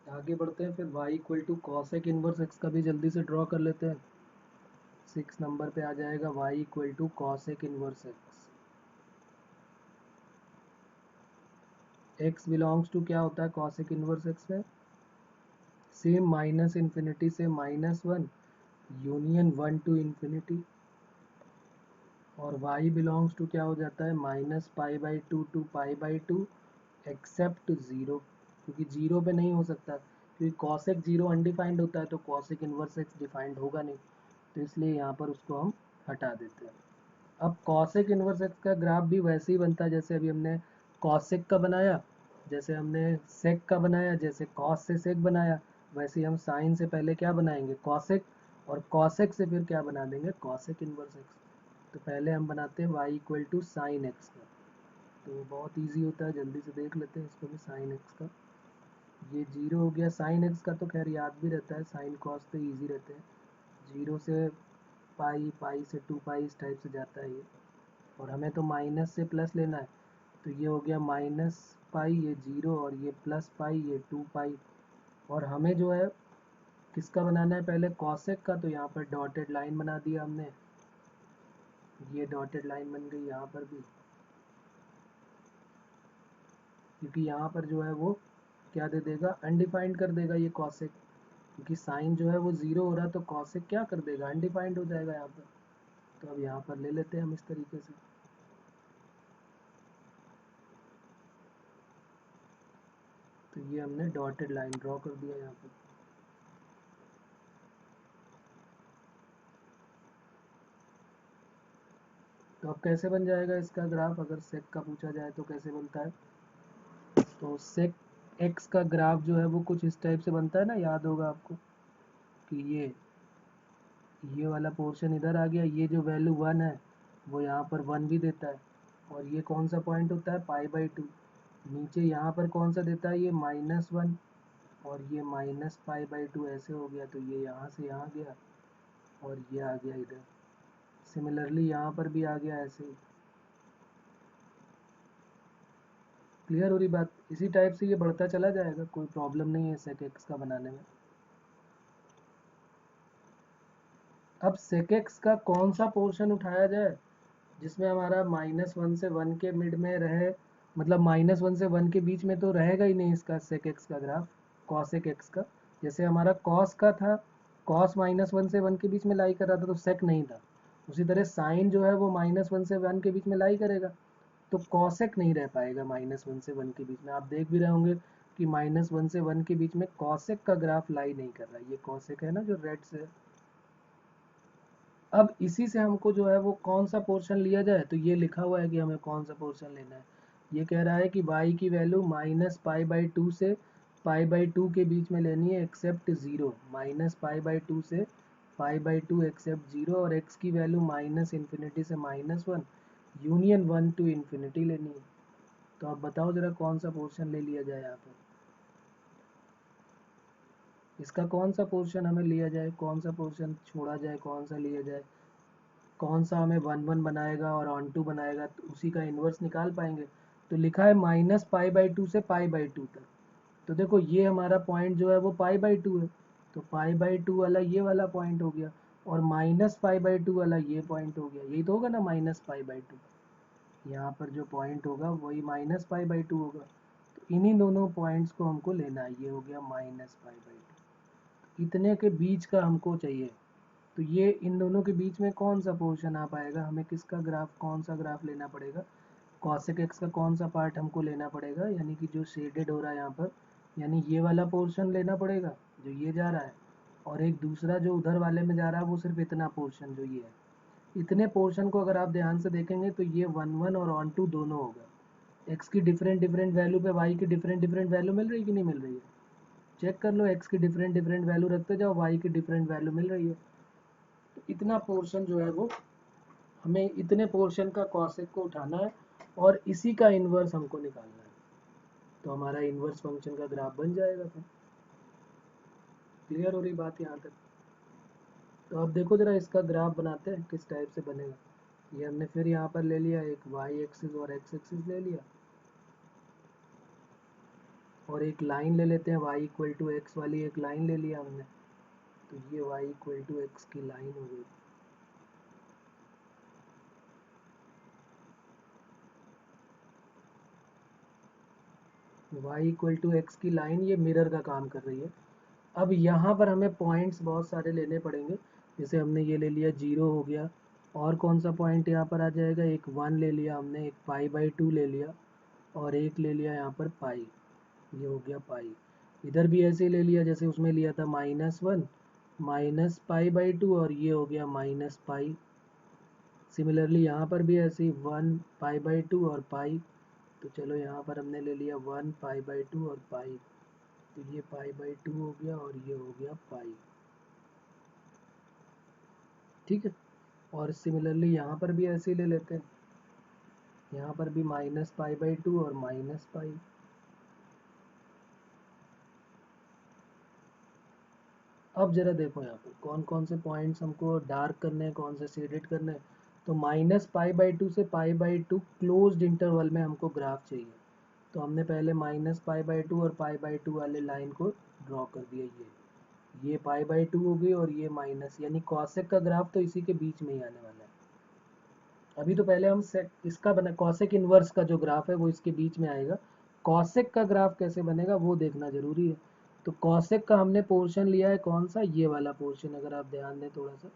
A: आगे बढ़ते हैं, फिर y equal to cosec inverse X का भी जल्दी से ड्रॉ कर लेते हैं। 6 नंबर पे आ जाएगा y equal to cosec inverse X. x belongs to क्या होता है कॉसेक इनवर्स एक्स में, सेम माइनस इन्फिनिटी से minus one union one to infinity, और y बिलोंग्स टू क्या हो जाता है, minus pi by two to pi by two except zero, क्योंकि ज़ीरो पे नहीं हो सकता, क्योंकि कॉसेक ज़ीरो अनडिफाइंड होता है, तो कॉसेक इनवर्स एक्स डिफाइंड होगा नहीं, तो इसलिए यहाँ पर उसको हम हटा देते हैं। अब कॉसेक इनवर्स एक्स का ग्राफ भी वैसे ही बनता है जैसे अभी हमने कॉसेक का बनाया, जैसे हमने सेक का बनाया, जैसे कॉस से सेक बनाया, वैसे ही हम साइन से पहले क्या बनाएंगे, कॉसेक, और कॉसेक से फिर क्या बना देंगे, कॉसेक इनवर्स एक्स। तो पहले हम बनाते हैं y equal to sine X का, तो बहुत इजी होता है, जल्दी से देख लेते हैं इसको भी, साइन एक्स का ये जीरो हो गया, साइन एक्स का तो खैर याद भी रहता है, साइन कॉस तो इजी रहते हैं, जीरो से पाई, पाई से टू पाई, इस टाइप से जाता है ये, और हमें तो माइनस से प्लस लेना है, तो ये हो गया माइनस पाई, ये जीरो, और ये प्लस पाई, ये टू पाई। और हमें जो है किसका बनाना है, पहले कॉसेक का, तो यहाँ पर डॉटेड लाइन बना दिया हमने, ये डॉटेड लाइन बन गई यहाँ पर भी, क्योंकि यहाँ पर जो है वो क्या दे देगा, अनडिफाइंड कर देगा ये कॉसेक, क्योंकि साइन जो है वो ज़ीरो हो रहा है, तो कॉसेक क्या कर देगा, अनडिफाइंड हो जाएगा यहाँ पर। तो अब यहाँ पर ले लेते हैं हम इस तरीके से, तो ये हमने डॉटेड लाइन ड्रॉ कर दिया यहाँ पर। तो अब कैसे बन जाएगा इसका ग्राफ, अगर सेक का पूछा जाए तो कैसे बनता है, तो सेक एक्स का ग्राफ जो है वो कुछ इस टाइप से बनता है ना, याद होगा आपको कि ये वाला पोर्शन इधर आ गया, ये जो वैल्यू वन है वो यहाँ पर वन भी देता है, और ये कौन सा पॉइंट होता है, पाई बाई टू, नीचे यहाँ पर कौन सा देता है, ये माइनस वन, और ये माइनस पाई बाई टू, ऐसे हो गया, तो ये यहाँ से यहाँ गया, और ये आ गया इधर, सिमिलरली यहाँ पर भी आ गया ऐसे ही। क्लियर हो रही बात, इसी टाइप से ये बढ़ता चला जाएगा, कोई प्रॉब्लम नहीं है सेक एक्स का बनाने में। अब सेक एक्स का कौन सा पोर्शन उठाया जाए जिसमें हमारा माइनस वन से वन के मिड में रहे, मतलब माइनस वन से वन के बीच में तो रहेगा ही नहीं इसका सेक एक्स का ग्राफ, कॉसेक एक्स का, जैसे हमारा कॉस का था, कॉस माइनस वन से वन के बीच में लाई कर रहा था तो सेक नहीं था, उसी तरह साइन जो है वो माइनस वन से वन के बीच में लाई करेगा, तो कॉसेक नहीं रह पाएगा माइनस वन से वन के बीच में। आप देख भी रहे होंगे कि माइनस वन से वन के बीच में कॉसेक का ग्राफ लाई नहीं कर रहा है, ये कॉसेक है ना जो रेड से। अब इसी से हमको जो है वो कौन सा पोर्शन लिया जाए, तो ये लिखा हुआ है कि हमें कौन सा पोर्शन लेना है, ये कह रहा है कि y की value minus pi by two से पाई बाई टू के बीच में लेनी है except zero, minus pi by two से pi by two except zero, और x की वैल्यू माइनस इन्फिनिटी से minus one union one to infinity लेनी है। तो आप बताओ जरा कौन सा पोर्शन ले लिया जाए यहाँ पर, इसका कौन सा पोर्शन हमें लिया जाए, कौन सा पोर्शन छोड़ा जाए, कौन सा लिया जाए, कौन सा हमें 1 1 बनाएगा और ऑन टू बनाएगा, तो उसी का इन्वर्स निकाल पाएंगे। तो लिखा है -π/2 से π/2 तक। तो देखो ये हमारा पॉइंट जो है वो π/2 है, तो π/2 वाला ये वाला पॉइंट हो गया, और -π/2 वाला ये पॉइंट हो गया। यही तो होगा ना -π/2, यहाँ पर जो पॉइंट होगा वही -π/2 होगा। तो इन्हीं दोनों पॉइंट्स को हमको लेना है। ये हो गया -π/2, इतने के बीच का हमको चाहिए। तो ये इन दोनों के बीच में कौन सा पोर्शन आ पाएगा, हमें किसका ग्राफ, कौन सा ग्राफ लेना पड़ेगा, cosec x का कौन सा पार्ट हमको लेना पड़ेगा, यानी कि जो शेडेड हो रहा है यहाँ पर, यानी ये वाला पोर्शन लेना पड़ेगा जो ये जा रहा है, और एक दूसरा जो उधर वाले में जा रहा है वो सिर्फ इतना पोर्शन जो ये है। इतने पोर्शन को अगर आप ध्यान से देखेंगे तो ये 1 1 और ऑन टू दोनों होगा। x की डिफरेंट डिफरेंट वैल्यू पे y की डिफरेंट डिफरेंट वैल्यू मिल रही है कि नहीं मिल रही है, चेक कर लो। x की डिफरेंट डिफरेंट वैल्यू रखते जाओ, y की डिफरेंट वैल्यू मिल रही है। तो इतना पोर्शन जो है वो हमें, इतने पोर्शन का कॉसेक को उठाना है और इसी का इन्वर्स हमको निकालना है। तो हमारा इन्वर्स फंक्शन का ग्राफ बन जाएगा। फिर क्लियर हो रही बात यहाँ तक? तो अब देखो जरा इसका ग्राफ बनाते हैं किस टाइप से बनेगा। ये हमने फिर यहाँ पर ले लिया एक y एक्सिस और x एक्सिस ले लिया, और एक लाइन ले लेते हैं y = x वाली एक लाइन ले लिया हमने। तो ये y = x की लाइन हो गई। y = x की लाइन ये मिरर का काम कर रही है। अब यहाँ पर हमें पॉइंट्स बहुत सारे लेने पड़ेंगे। जैसे हमने ये ले लिया 0 हो गया, और कौन सा पॉइंट यहाँ पर आ जाएगा, एक 1 ले लिया हमने, एक π/2 ले लिया, और एक ले लिया यहाँ पर पाई, ये हो गया पाई। इधर भी ऐसे ले लिया जैसे उसमें लिया था -1 -π/2, और ये हो गया -π। सिमिलरली यहाँ पर भी ऐसे ही 1 π/2 और पाई। तो चलो यहाँ पर हमने ले लिया 1 π/2 और पाई, तो ये π/2 हो गया और ये हो गया पाई। ठीक है, और सिमिलरली यहाँ पर भी ऐसे ही ले लेते हैं, यहाँ पर भी -π/2 और -π। अब जरा देखो यहाँ पर कौन कौन से पॉइंट्स हमको डार्क करने हैं, कौन से शेडेड करने हैं। तो -π/2 से π/2 क्लोज्ड इंटरवल में हमको ग्राफ चाहिए। तो हमने पहले -π/2 और π/2 वाले लाइन को ड्रॉ कर दिया। ये π/2 हो गई और ये माइनस, यानी कॉसेक का ग्राफ तो इसी के बीच में ही आने वाला है। अभी तो पहले हम इसका बना, कॉसेक इनवर्स का जो ग्राफ है वो इसके बीच में आएगा। कॉसेक का ग्राफ कैसे बनेगा वो देखना जरूरी है। तो कॉसेक का हमने पोर्शन लिया है कौन सा, ये वाला पोर्शन। अगर आप ध्यान दें थोड़ा सा,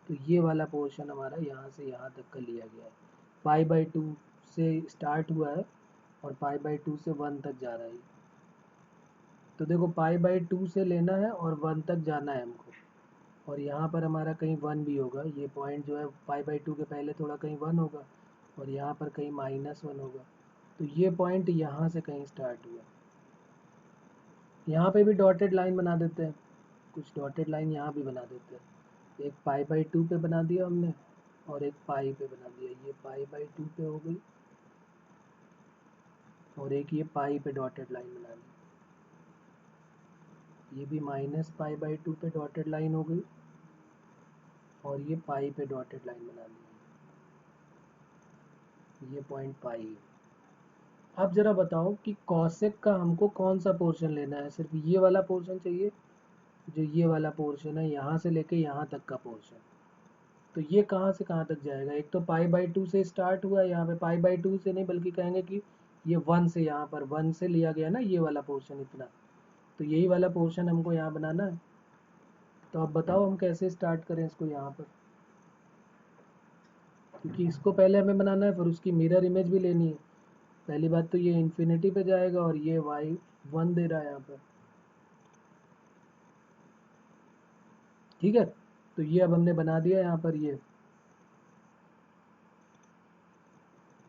A: तो ये वाला पोर्शन हमारा यहाँ से यहाँ तक का लिया गया है। π/2 से स्टार्ट हुआ है और π/2 से 1 तक जा रहा है। तो देखो π/2 से लेना है और 1 तक जाना है हमको, और यहाँ पर हमारा कहीं 1 भी होगा। ये पॉइंट जो है π/2 के पहले थोड़ा कहीं 1 होगा, और यहाँ पर कहीं -1 होगा। तो ये पॉइंट यहाँ से कहीं स्टार्ट हुआ। यहाँ पे भी डॉटेड लाइन बना देते हैं, कुछ डॉटेड लाइन यहाँ भी बना देते हैं। एक π/2 पे बना दिया हमने, और एक पाई पे बना दिया। ये π/2 पे हो गई, और एक ये पाई पे डॉटेड लाइन बना दी। ये भी -π/2 पे डॉटेड लाइन हो गई, और ये पाई पे डॉटेड लाइन बना दी। ये पॉइंट पाई है। अब जरा बताओ कि कॉसेक का हमको कौन सा पोर्शन लेना है, सिर्फ ये वाला पोर्शन चाहिए, जो ये वाला पोर्शन है यहाँ से लेके यहाँ तक का पोर्शन। तो ये कहाँ से कहाँ तक जाएगा, एक तो π/2 से स्टार्ट हुआ है, यहाँ पे π/2 से नहीं बल्कि कहेंगे कि ये 1 से, यहाँ पर 1 से लिया गया ना ये वाला पोर्शन इतना। तो यही वाला पोर्शन हमको यहाँ बनाना है। तो अब बताओ हम कैसे स्टार्ट करें इसको यहाँ पर, क्योंकि इसको पहले हमें बनाना है, फिर उसकी मिरर इमेज भी लेनी है। पहली बात तो ये इन्फिनिटी पे जाएगा, और ये y1 दे रहा है यहाँ पर। ठीक है, तो ये अब हमने बना दिया यहाँ पर ये।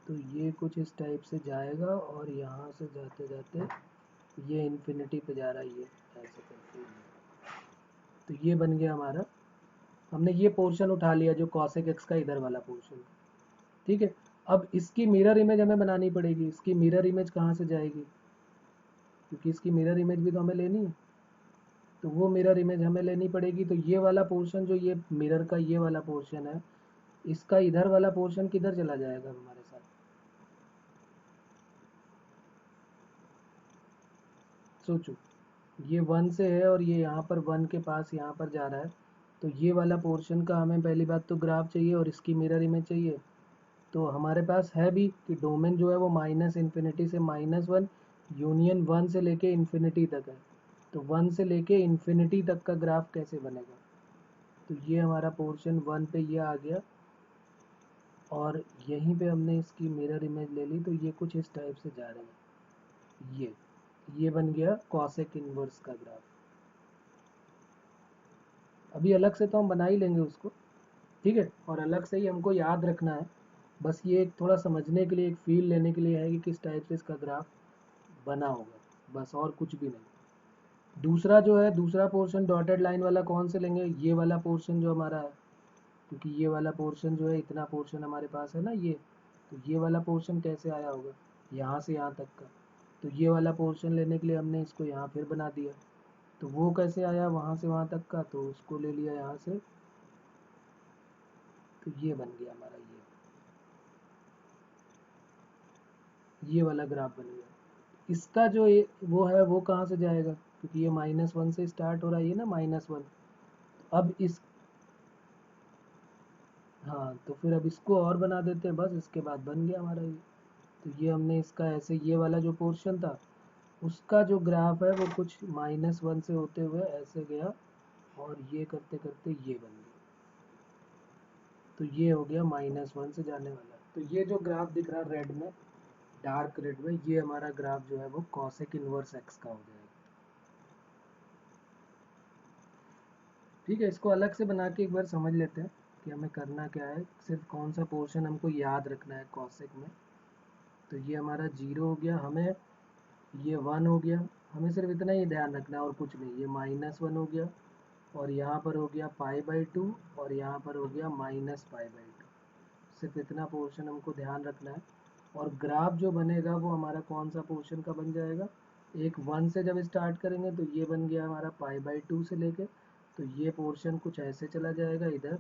A: तो ये कुछ इस टाइप से जाएगा, और यहाँ से जाते जाते ये इन्फिनिटी पे जा रहा है, ये ऐसे करके। तो ये बन गया हमारा, हमने ये पोर्शन उठा लिया जो cosec x का इधर वाला पोर्शन। ठीक है, अब इसकी मिरर इमेज हमें बनानी पड़ेगी। इसकी मिरर इमेज कहाँ से जाएगी, क्योंकि इसकी मिरर इमेज भी तो हमें लेनी है। तो वो मिरर इमेज हमें लेनी पड़ेगी। तो ये वाला पोर्शन जो ये मिरर का ये वाला पोर्शन है, इसका इधर वाला पोर्शन किधर चला जाएगा हमारे साथ? सोचो, ये 1 से है और ये यहाँ पर 1 के पास यहाँ पर जा रहा है, तो ये वाला पोर्शन का हमें पहली बात तो ग्राफ चाहिए और इसकी मिरर इमेज चाहिए। तो हमारे पास है भी कि डोमेन जो है वो -∞ से -1 यूनियन 1 से लेके इन्फिनिटी तक है। तो 1 से लेके इन्फिनिटी तक का ग्राफ कैसे बनेगा? तो ये हमारा पोर्शन 1 पे ये आ गया और यहीं पे हमने इसकी मिरर इमेज ले ली, तो ये कुछ इस टाइप से जा रही है। ये बन गया कॉसेक इनवर्स का ग्राफ। अभी अलग से तो हम बना ही लेंगे उसको, ठीक है, और अलग से ही हमको याद रखना है। बस ये एक थोड़ा समझने के लिए, एक फील लेने के लिए है कि किस टाइप से इसका ग्राफ बना होगा, बस और कुछ भी नहीं। दूसरा जो है, दूसरा पोर्शन डॉटेड लाइन वाला कौन से लेंगे? ये वाला पोर्शन जो हमारा है, क्योंकि ये वाला पोर्शन जो है, इतना पोर्शन हमारे पास है ना ये, तो ये वाला पोर्शन कैसे आया होगा? यहाँ से यहाँ तक का। तो ये वाला पोर्शन लेने के लिए हमने इसको यहाँ फिर बना दिया। तो वो कैसे आया वहाँ से वहाँ तक का? तो उसको ले लिया यहाँ से, तो ये बन गया हमारा ये वाला ग्राफ बन गया। इसका जो वो है वो कहाँ से जाएगा? क्योंकि ये -1 से स्टार्ट हो रहा है, ये ना -1। अब इस, हाँ, तो फिर अब इसको और बना देते हैं, बस इसके बाद बन गया हमारा ये। तो ये हमने इसका ऐसे, ये वाला जो पोर्शन था उसका जो ग्राफ है वो कुछ -1 से होते हुए ऐसे गया और ये करते करते ये बन गया। तो ये हो गया -1 से जाने वाला। तो ये जो ग्राफ दिख रहा है रेड में, डार्क रेड में, ये हमारा ग्राफ जो है वो कॉसेक इनवर्स एक्स का हो जाएगा। ठीक है, इसको अलग से बना के एक बार समझ लेते हैं कि हमें करना क्या है। सिर्फ कौन सा पोर्शन हमको याद रखना है कॉसेक में। तो ये हमारा 0 हो गया, हमें ये 1 हो गया, हमें सिर्फ इतना ही ध्यान रखना है और कुछ नहीं। ये -1 हो गया और यहाँ पर हो गया π/2 और यहाँ पर हो गया -π/2। सिर्फ इतना पोर्शन हमको ध्यान रखना है। और ग्राफ जो बनेगा वो हमारा कौन सा पोर्शन का बन जाएगा? एक 1 से जब स्टार्ट करेंगे तो ये बन गया हमारा π/2 से लेके, तो ये पोर्शन कुछ ऐसे चला जाएगा इधर,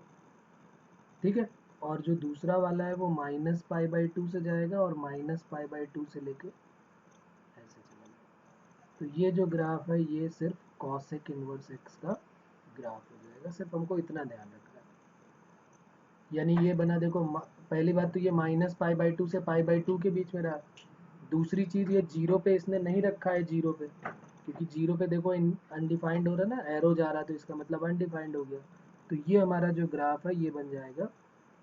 A: ठीक है। और जो दूसरा वाला है वो -π/2 से जाएगा और -π/2 से लेके ऐसे चला जाएगा। तो ये जो ग्राफ है ये सिर्फ कॉसेक इनवर्स एक्स का ग्राफ हो जाएगा। सिर्फ हमको इतना ध्यान रखना है। यानी ये बना, देखो पहली बात तो ये -π/2 से π/2 के बीच में रहा। दूसरी चीज़, ये 0 पे इसने नहीं रखा है, 0 पे, क्योंकि 0 पे देखो अनडिफाइंड हो रहा है ना, एरो जा रहा है, तो इसका मतलब अनडिफाइंड हो गया। तो ये हमारा जो ग्राफ है ये बन जाएगा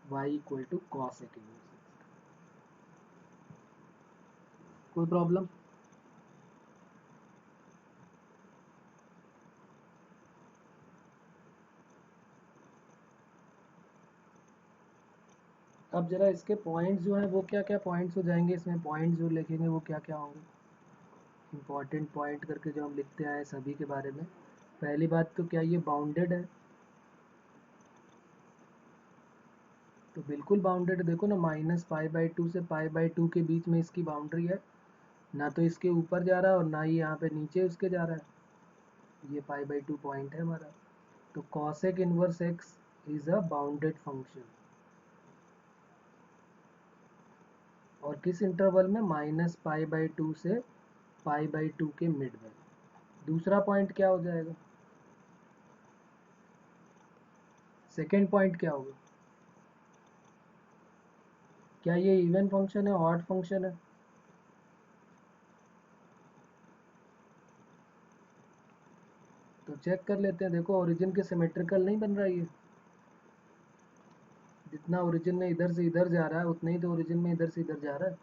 A: y = cosec इनवर्स। कोई प्रॉब्लम? अब जरा इसके पॉइंट्स जो हैं वो क्या क्या पॉइंट्स हो जाएंगे, इसमें पॉइंट्स जो लिखेंगे वो क्या क्या होंगे, इंपॉर्टेंट पॉइंट करके जो हम लिखते आए सभी के बारे में। पहली बात तो क्या ये बाउंडेड है? तो बिल्कुल बाउंडेड है। देखो ना, -π/2 से π/2 के बीच में इसकी बाउंड्री है, ना तो इसके ऊपर जा रहा है और ना ही यहाँ पे नीचे उसके जा रहा है। ये π/2 पॉइंट है हमारा। तो cosec inverse x is a bounded function, और किस इंटरवल में? -π/2 से π/2 के मिड में। दूसरा पॉइंट क्या हो जाएगा? सेकेंड पॉइंट क्या होगा? क्या ये इवन फंक्शन है, ऑड फंक्शन है? तो चेक कर लेते हैं। देखो, ओरिजिन के सिमेट्रिकल नहीं बन रहा है ये। जितना ओरिजिन में इधर से इधर जा रहा है उतना ही तो ओरिजिन में इधर से इधर जा रहा है।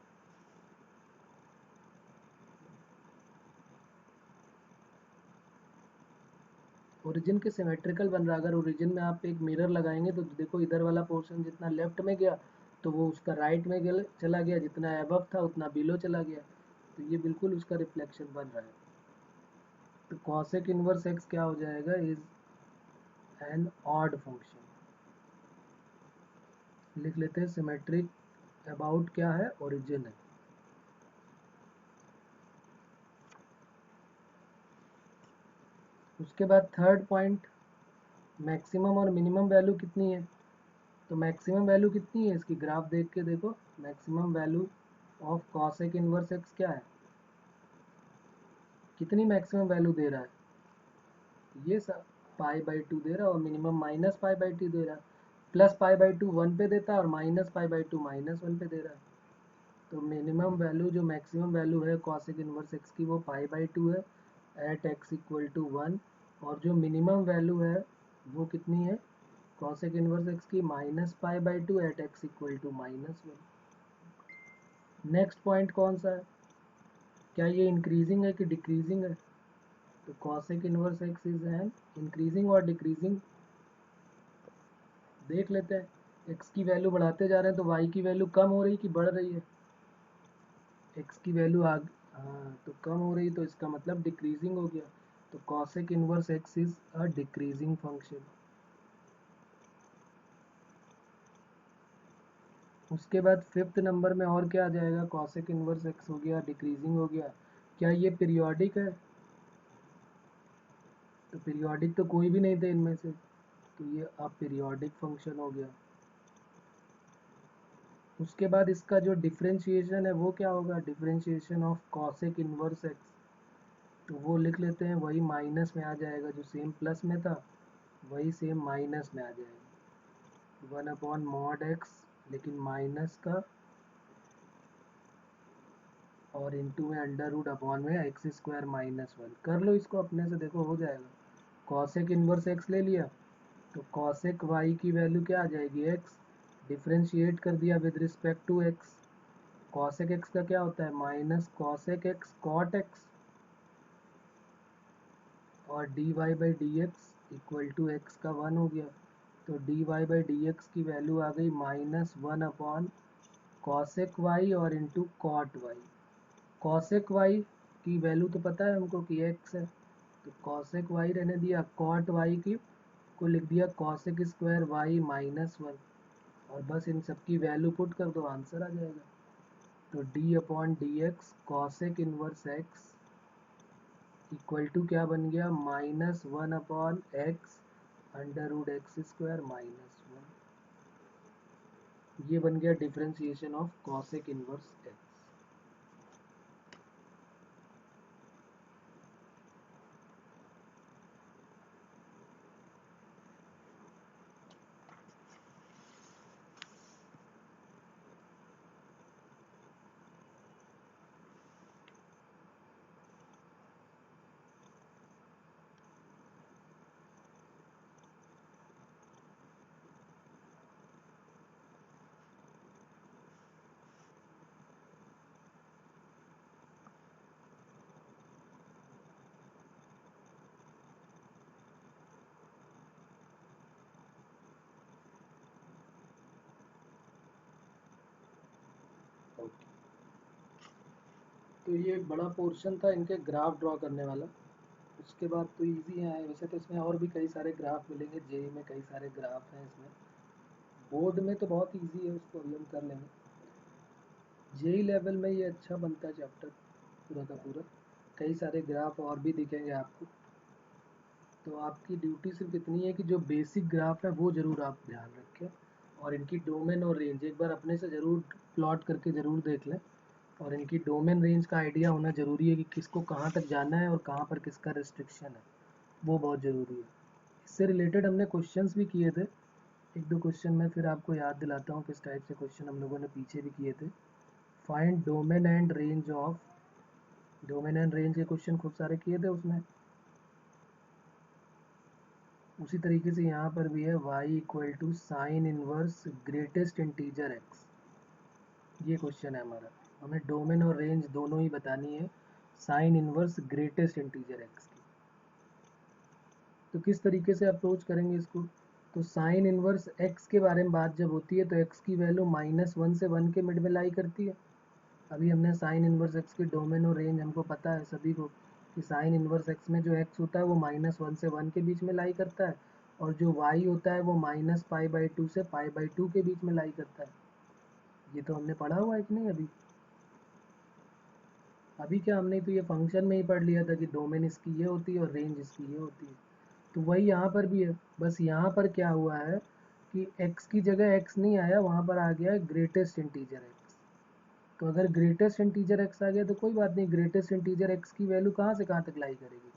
A: ओरिजिन के सिमेट्रिकल बन रहा है। अगर ओरिजिन में आप एक मिरर लगाएंगे तो देखो, इधर वाला पोर्शन जितना लेफ्ट में गया तो वो उसका राइट में चला गया, जितना अबव था उतना बिलो चला गया। तो ये बिल्कुल उसका रिफ्लेक्शन बन रहा है। तो cosec इनवर्स x क्या हो जाएगा? Is an odd function. लिख लेते हैं, सिमेट्रिक अबाउट क्या है? ओरिजिन है। उसके बाद थर्ड पॉइंट, मैक्सिमम और मिनिमम वैल्यू कितनी है? तो मैक्सिमम वैल्यू कितनी है इसकी, ग्राफ देख के देखो, maximum value of cosec inverse X क्या है, कितनी मैक्सिमम वैल्यू दे रहा है, ये सब पाई/2 दे रहा है, और मिनिमम माइनस पाई/2 दे रहा है। प्लस पाई/2 1 पे देता है और माइनस पाई/2 -1 पे दे रहा है। तो मिनिमम वैल्यू जो मैक्सिमम वैल्यू है कॉसेक इनवर्स एक्स की वो पाई/2 है एट एक्स इक्वल टू 1, और जो मिनिमम वैल्यू है वो कितनी है कॉसेक इनवर्स एक्स की, माइनस पाई/2 at X equal to -1। Next point कौन सा है, क्या ये इंक्रीजिंग है कि डिक्रीजिंग है, तो cosec inverse X is an increasing और डिक्रीजिंग, देख लेते हैं। एक्स की वैल्यू बढ़ाते जा रहे हैं तो वाई की वैल्यू कम हो रही कि बढ़ रही है, एक्स की वैल्यू हाँ तो कम हो रही, तो इसका मतलब डिक्रीजिंग हो गया, तो cosec inverse X is a decreasing function. उसके बाद फिफ्थ नंबर में और क्या आ जाएगा, कॉसेक इनवर्स एक्स हो गया, डिक्रीजिंग हो गया, क्या ये पीरियोडिक है, तो पीरियोडिक तो कोई भी नहीं थे इनमें से, तो ये अब पीरियोडिक फंक्शन हो गया। उसके बाद इसका जो डिफरेंशिएशन है वो क्या होगा, differentiation of cosec inverse x, तो वो लिख लेते हैं, वही माइनस में आ जाएगा, जो सेम प्लस में था वही सेम माइनस में आ जाएगा, 1/mod एक्स, लेकिन माइनस का और इंटू में अंडर रूट अपॉन में एक्स स्क्वायर -1। कर लो इसको अपने से, देखो हो जाएगा। कॉसेक इनवर्स एक्स ले लिया, तो कॉसेक वाई की वैल्यू क्या आ जाएगी, एक्स, डिफ्रेंशिएट कर दिया with respect to x, cosec x का क्या होता है minus cosec x cot x, और dy by d x equal to x का 1 हो गया, तो dy बाई डी एक्स की वैल्यू आ गई -1 अपॉन कॉसेक वाई और into cot y. Cosec y की वैल्यू तो पता है हमको कि x है, तो कॉसेक वाई रहने दिया, कॉट वाई की को लिख दिया कॉसेक स्क्वायर वाई -1, और बस इन सब की वैल्यू पुट कर दो, आंसर आ जाएगा। तो d upon d x cosec inverse x equal to क्या बन गया, -1 upon x under root x square -1, ये बन गया differentiation of cosec inverse x. तो ये एक बड़ा पोर्शन था इनके ग्राफ ड्रॉ करने वाला, उसके बाद तो इजी है। वैसे तो इसमें और भी कई सारे ग्राफ मिलेंगे, जेई में कई सारे ग्राफ हैं इसमें, बोर्ड में तो बहुत इजी है, उसको अभी हम कर लेंगे। जेई लेवल में ये अच्छा बनता है चैप्टर पूरा का पूरा, कई सारे ग्राफ और भी दिखेंगे आपको, तो आपकी ड्यूटी सिर्फ इतनी है कि जो बेसिक ग्राफ है वो ज़रूर आप ध्यान रखें, और इनकी डोमेन और रेंज एक बार अपने से ज़रूर प्लॉट करके ज़रूर देख लें, और इनकी डोमेन रेंज का आइडिया होना ज़रूरी है कि किसको कहाँ तक जाना है और कहाँ पर किसका रिस्ट्रिक्शन है, वो बहुत ज़रूरी है। इससे रिलेटेड हमने क्वेश्चंस भी किए थे, एक दो क्वेश्चन मैं फिर आपको याद दिलाता हूँ किस टाइप से क्वेश्चन हम लोगों ने पीछे भी किए थे। Find domain and range of, domain and range के क्वेश्चन खूब सारे किए थे उसमें। उसी तरीके से यहाँ पर भी है y equal to sine inverse greatest integer x, ये क्वेश्चन है हमारा, हमें डोमेन और रेंज दोनों ही बतानी है sine inverse greatest integer x की। तो किस तरीके से अप्रोच करेंगे इसको, तो साइन इनवर्स x के बारे में बात जब होती है तो x की वैल्यू -1 से 1 के मिड में लाई करती है। अभी हमने साइन इनवर्स x की डोमेन और रेंज हमको पता है सभी को कि साइन इनवर्स x में जो x होता है वो -1 से 1 के बीच में लाई करता है, और जो y होता है वो -π/2 से π/2 के बीच में लाई करता है। ये तो हमने पढ़ा हुआ है कि नहीं अभी, अभी क्या हमने तो ये फंक्शन में ही पढ़ लिया था कि डोमेन इसकी ये होती है और रेंज इसकी ये होती है, तो वही यहाँ पर भी है, बस यहाँ पर क्या हुआ है कि x की जगह x नहीं आया, वहाँ पर आ गया ग्रेटेस्ट इंटीजर x। तो अगर ग्रेटेस्ट इंटीजर x आ गया तो कोई बात नहीं, ग्रेटेस्ट इंटीजर x की वैल्यू कहाँ से कहाँ तक लाई करेगी।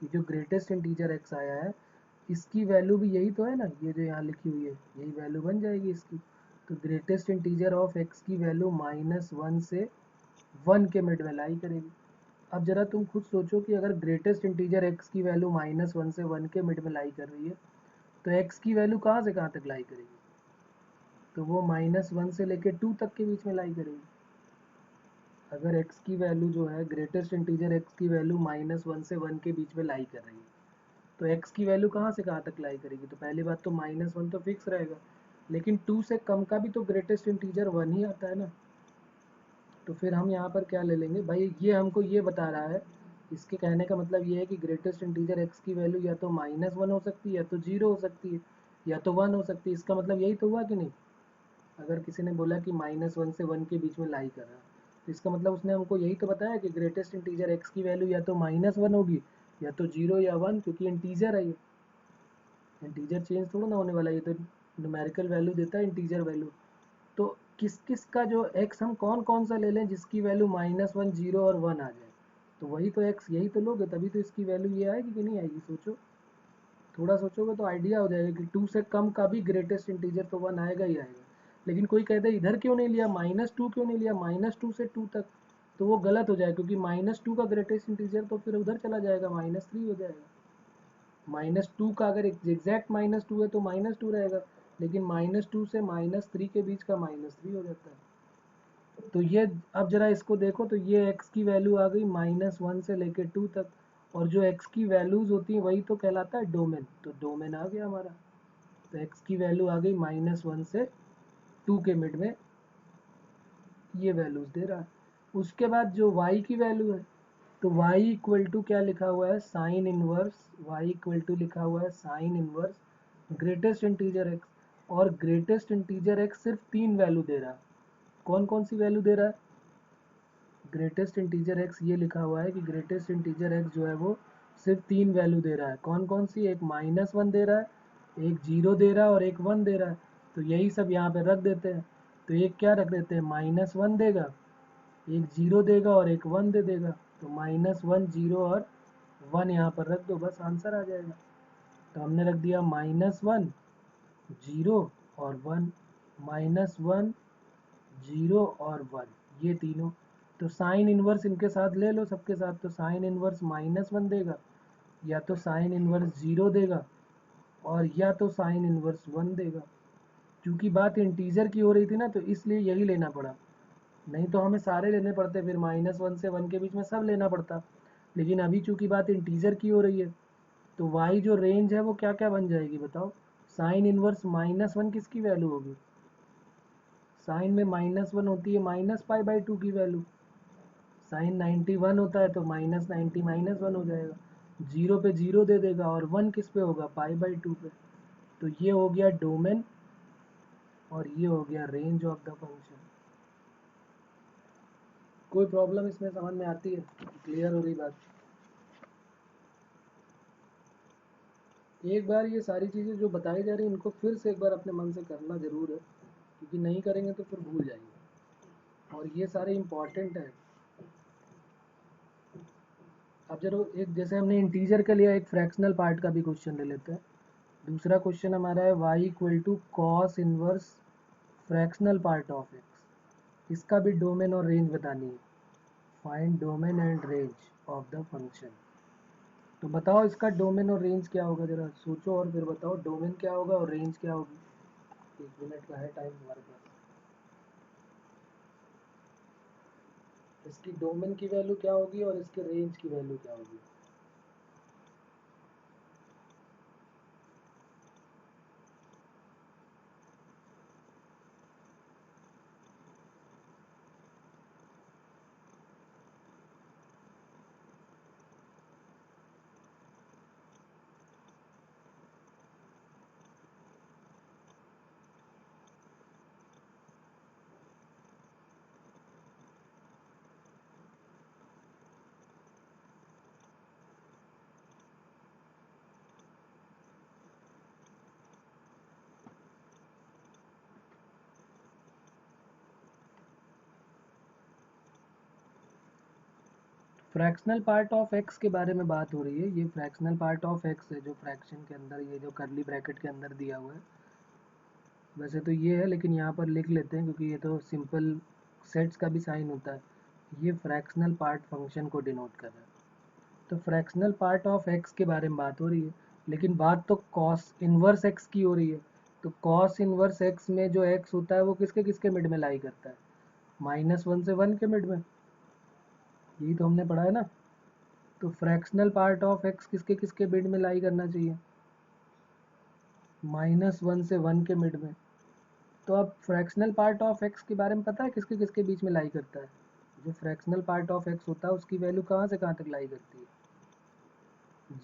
A: ये जो ग्रेटेस्ट इंटीजर x आया है इसकी वैल्यू भी यही तो है ना, ये जो यहाँ लिखी हुई है यही वैल्यू बन जाएगी इसकी। तो ग्रेटेस्ट इंटीजर ऑफ x की वैल्यू -1 से 1 के मिड में लाई करेगी। अब जरा तुम खुद सोचो कि अगर ग्रेटेस्ट इंटीजर x की वैल्यू -1 से 1 के मिड में लाई कर रही है तो x की वैल्यू कहाँ से कहाँ तक लाई करेगी, तो वो -1 से लेके 2 तक के बीच में लाई करेगी। अगर x की वैल्यू जो है ग्रेटेस्ट इंटीजर x की वैल्यू -1 से 1 के बीच में लाई कर रही है तो x की वैल्यू कहाँ से कहाँ तक लाई करेगी, तो पहली बात तो -1 तो फिक्स रहेगा, लेकिन 2 से कम का भी तो ग्रेटेस्ट इंटीजर 1 ही आता है ना। तो फिर हम यहाँ पर क्या ले लेंगे भाई, ये हमको ये बता रहा है, इसके कहने का मतलब ये है कि ग्रेटेस्ट इंटीजर x की वैल्यू या तो -1 हो सकती है, या तो 0 हो सकती है, या तो 1 हो सकती है। इसका मतलब यही तो हुआ कि नहीं। अगर किसी ने बोला कि -1 से 1 के बीच में लाई कर रहा है तो इसका मतलब उसने हमको यही तो बताया कि ग्रेटेस्ट इंटीजर x की वैल्यू या तो -1 होगी, या तो 0 या 1, क्योंकि इंटीजर है ये। इंटीजर चेंज थोड़ा ना होने वाला है, ये तो न्यूमेरिकल वैल्यू देता है इंटीजर वैल्यू। तो किस किस का जो x हम कौन कौन सा ले लें जिसकी वैल्यू -1, 0 और 1 आ जाए, तो वही तो x यही तो लोगे, तभी तो इसकी वैल्यू ये आएगी कि नहीं आएगी। सोचो, थोड़ा सोचोगे तो आइडिया हो जाएगा कि 2 से कम का भी ग्रेटेस्ट इंटीजर तो 1 आएगा ही आएगा। लेकिन कोई कहता है इधर क्यों नहीं लिया, -2 क्यों नहीं लिया, -2 से 2 तक, तो वो गलत हो जाएगा, क्योंकि -2 का ग्रेटेस्ट इंटीजर तो फिर उधर चला जाएगा, -3 हो जाएगा। -2 का अगर एग्जैक्ट -2 है तो -2 रहेगा, लेकिन -2 से -3 के बीच का -3 हो जाता है। तो ये अब जरा इसको देखो, तो ये x की वैल्यू आ गई -1 से लेके 2 तक, और जो x की वैल्यूज होती हैं वही तो कहलाता है डोमेन। तो डोमेन आ गया हमारा, तो x की वैल्यू आ गई -1 से 2 के मिड में, ये वैल्यूज दे रहा है। उसके बाद जो y की वैल्यू है, तो y इक्वल टू क्या लिखा हुआ है, sine inverse, y equal to लिखा हुआ है sine inverse greatest integer x, और ग्रेटेस्ट इंटीजर x सिर्फ 3 वैल्यू दे रहा है। कौन कौन सी वैल्यू दे रहा है, ग्रेटेस्ट इंटीजर x ये लिखा हुआ है कि ग्रेटेस्ट इंटीजर x जो है वो सिर्फ 3 वैल्यू दे रहा है। कौन कौन सी, एक -1 दे रहा है, एक 0 दे रहा है और एक 1 दे रहा है। तो यही सब यहाँ पे रख देते हैं, तो एक क्या रख देते हैं, -1 देगा, एक 0 देगा और एक 1 दे देगा। तो -1, 0 और 1 यहाँ पर रख दो, बस आंसर आ जाएगा। तो हमने रख दिया -1, 0 और 1, -1, 0 और 1, ये तीनों। तो साइन इनवर्स इनके साथ ले लो सबके साथ, तो साइन इनवर्स -1 देगा, या तो साइन इनवर्स 0 देगा, और या तो साइन इनवर्स 1 देगा। क्योंकि बात इंटीजर की हो रही थी ना, तो इसलिए यही लेना पड़ा, नहीं तो हमें सारे लेने पड़ते, फिर -1 से 1 के बीच में सब लेना पड़ता। लेकिन अभी चूंकि बात इंटीजर की हो रही है, तो y जो रेंज है वो क्या क्या बन जाएगी बताओ। साइन इनवर्स -1 किसकी वैल्यू होगी, साइन में -1 होती है -π/2 की वैल्यू, साइन 91 होता है तो -90 -1 हो जाएगा, 0 पे 0 दे देगा, और 1 किस पे होगा, π/2 पे। तो ये हो गया डोमेन, और ये हो गया रेंज ऑफ द फंक्शन। कोई प्रॉब्लम इसमें समझ में आती है, क्लियर हो रही बात। एक बार ये सारी चीज़ें जो बताई जा रही हैं इनको फिर से एक बार अपने मन से करना ज़रूर है, क्योंकि नहीं करेंगे तो फिर भूल जाएंगे, और ये सारे इम्पॉर्टेंट हैं। अब जरूर एक जैसे हमने इंटीजर का लिया, एक फ्रैक्शनल पार्ट का भी क्वेश्चन ले लेते हैं। दूसरा क्वेश्चन हमारा है y equal to cos inverse fractional part of x, इसका भी डोमेन और रेंज बतानी है। Find domain and range of the function. तो बताओ इसका डोमेन और रेंज क्या होगा, जरा सोचो और फिर बताओ डोमेन क्या होगा और रेंज क्या होगी। 1 मिनट का है टाइम हमारे पास। इसकी डोमेन की वैल्यू क्या होगी और इसके रेंज की वैल्यू क्या होगी। फ्रैक्शनल पार्ट ऑफ एक्स के बारे में बात हो रही है। ये फ्रैक्शनल पार्ट ऑफ एक्स है जो फ्रैक्शन के अंदर, ये जो करली ब्रैकेट के अंदर दिया हुआ है। वैसे तो ये है, लेकिन यहाँ पर लिख लेते हैं क्योंकि ये तो सिंपल सेट्स का भी साइन होता है। ये फ्रैक्शनल पार्ट फंक्शन को डिनोट कर रहा है। तो फ्रैक्शनल पार्ट ऑफ एक्स के बारे में बात हो रही है, लेकिन बात तो कॉस इनवर्स एक्स की हो रही है। तो कॉस इनवर्स एक्स में जो एक्स होता है वो किसके किसके मिड में लाई करता है? -1 से 1 के मिड में। यही तो हमने पढ़ा है ना। तो फ्रैक्शनल पार्ट ऑफ एक्स किसके किसके मिड में लाई करना चाहिए? -1 से 1 के मिड में। तो अब फ्रैक्शनल पार्ट ऑफ एक्स के बारे में पता है किसके किसके बीच में लाई करता है? जो फ्रैक्शनल पार्ट ऑफ एक्स होता है उसकी वैल्यू कहाँ से कहाँ तक लाई करती है?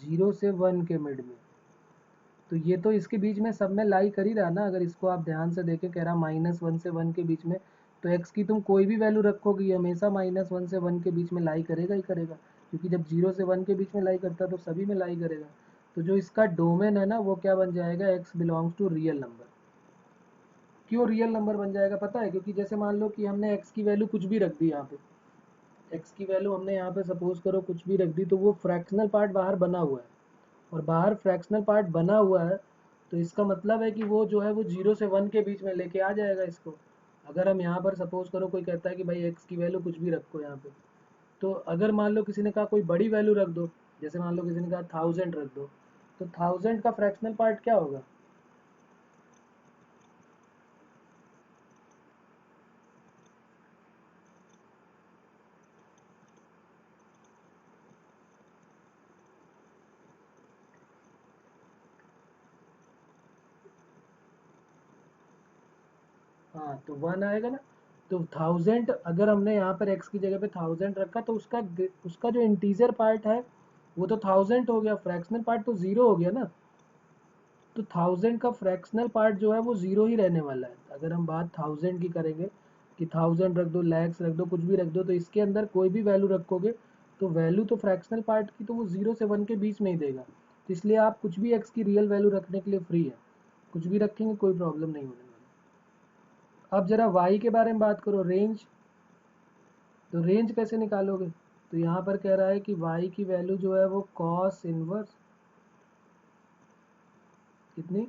A: 0 से 1 के मिड में। तो ये तो इसके बीच में सब में लाई कर ही रहा ना। अगर इसको आप ध्यान से देखें, कह रहा -1 से 1 के बीच में, तो x की तुम कोई भी वैल्यू रखोगे ये हमेशा -1 से 1 के बीच में लाई करेगा ही करेगा, क्योंकि जब 0 से 1 के बीच में लाई करता है तो सभी में लाई करेगा। तो जो इसका डोमेन है ना वो क्या बन जाएगा? x belongs to real number. क्यों रियल नंबर बन जाएगा पता है? क्योंकि जैसे मान लो कि हमने x की वैल्यू कुछ भी रख दी, यहाँ पे x की वैल्यू हमने यहाँ पे सपोज करो कुछ भी रख दी, तो वो फ्रैक्शनल पार्ट बाहर बना हुआ है, और बाहर फ्रैक्शनल पार्ट बना हुआ है, तो इसका मतलब है कि वो जो है वो 0 से 1 के बीच में लेके आ जाएगा इसको। अगर हम यहाँ पर सपोज करो कोई कहता है कि भाई x की वैल्यू कुछ भी रखो यहाँ पे, तो अगर मान लो किसी ने कहा कोई बड़ी वैल्यू रख दो, जैसे मान लो किसी ने कहा 1000 रख दो, तो 1000 का फ्रैक्शनल पार्ट क्या होगा? हाँ, तो 1 आएगा ना। तो 1000 अगर हमने यहाँ पर x की जगह पे 1000 रखा, तो उसका जो इंटीजर पार्ट है वो तो 1000 हो गया, फ्रैक्शनल पार्ट तो 0 हो गया ना। तो 1000 का फ्रैक्शनल पार्ट जो है वो 0 ही रहने वाला है। अगर हम बात 1000 की करेंगे कि 1000 रख दो, लैक्स रख दो, कुछ भी रख दो, तो इसके अंदर कोई भी वैल्यू रखोगे तो वैल्यू तो फ्रैक्शनल पार्ट की तो वो 0 से 1 के बीच में ही देगा। तो इसलिए आप कुछ भी x की रियल वैल्यू रखने के लिए फ्री है, कुछ भी रखेंगे कोई प्रॉब्लम नहीं होने वाली। अब जरा y के बारे में बात करो, रेंज। तो रेंज कैसे निकालोगे? तो यहाँ पर कह रहा है कि y की वैल्यू जो है वो कॉस इनवर्स कितनी,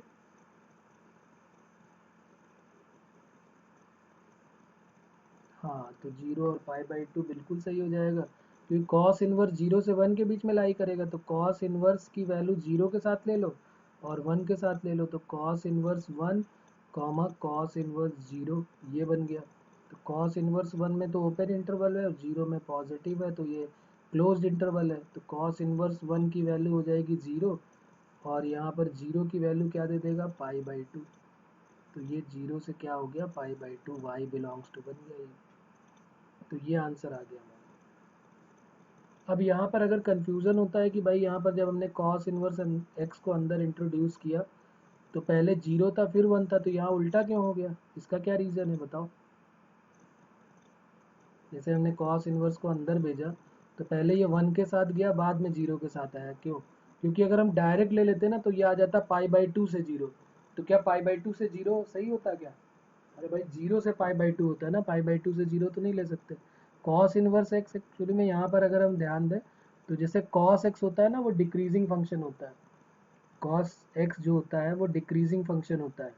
A: हाँ, तो 0 और π/2 बिल्कुल सही हो जाएगा, क्योंकि कॉस इनवर्स 0 से 1 के बीच में लाई करेगा। तो कॉस इनवर्स की वैल्यू 0 के साथ ले लो और 1 के साथ ले लो, तो cos inverse 1 comma cos inverse 0 ये बन गया। तो कॉस इनवर्स 1 में तो ओपन इंटरवल है और 0 में पॉजिटिव है, तो ये क्लोज्ड इंटरवल है। तो कॉस इनवर्स 1 की वैल्यू हो जाएगी 0, और यहाँ पर 0 की वैल्यू क्या दे देगा? π/2। तो ये 0 से क्या हो गया? π/2, y बिलोंग्स टू बन गया ये। तो ये आंसर आ गया हमारा। अब यहाँ पर अगर कंफ्यूजन होता है कि भाई यहाँ पर जब हमने कॉस इनवर्स एक्स को अंदर इंट्रोड्यूस किया तो पहले 0 था फिर 1 था, तो यहाँ उल्टा क्यों हो गया? इसका क्या रीज़न है बताओ? जैसे हमने कॉस इनवर्स को अंदर भेजा तो पहले ये 1 के साथ गया, बाद में 0 के साथ आया, क्यों? क्योंकि अगर हम डायरेक्ट ले लेते ना तो ये आ जाता π/2 से 0। तो क्या π/2 से 0 सही होता क्या? अरे भाई 0 से π/2 होता है ना, π/2 से 0 तो नहीं ले सकते। कॉस इनवर्स एक्स एक्चुअली में यहाँ पर अगर हम ध्यान दें तो जैसे कॉस एक्स होता है ना वो डिक्रीजिंग फंक्शन होता है, कॉस एक्स जो होता है वो डिक्रीजिंग फंक्शन होता है।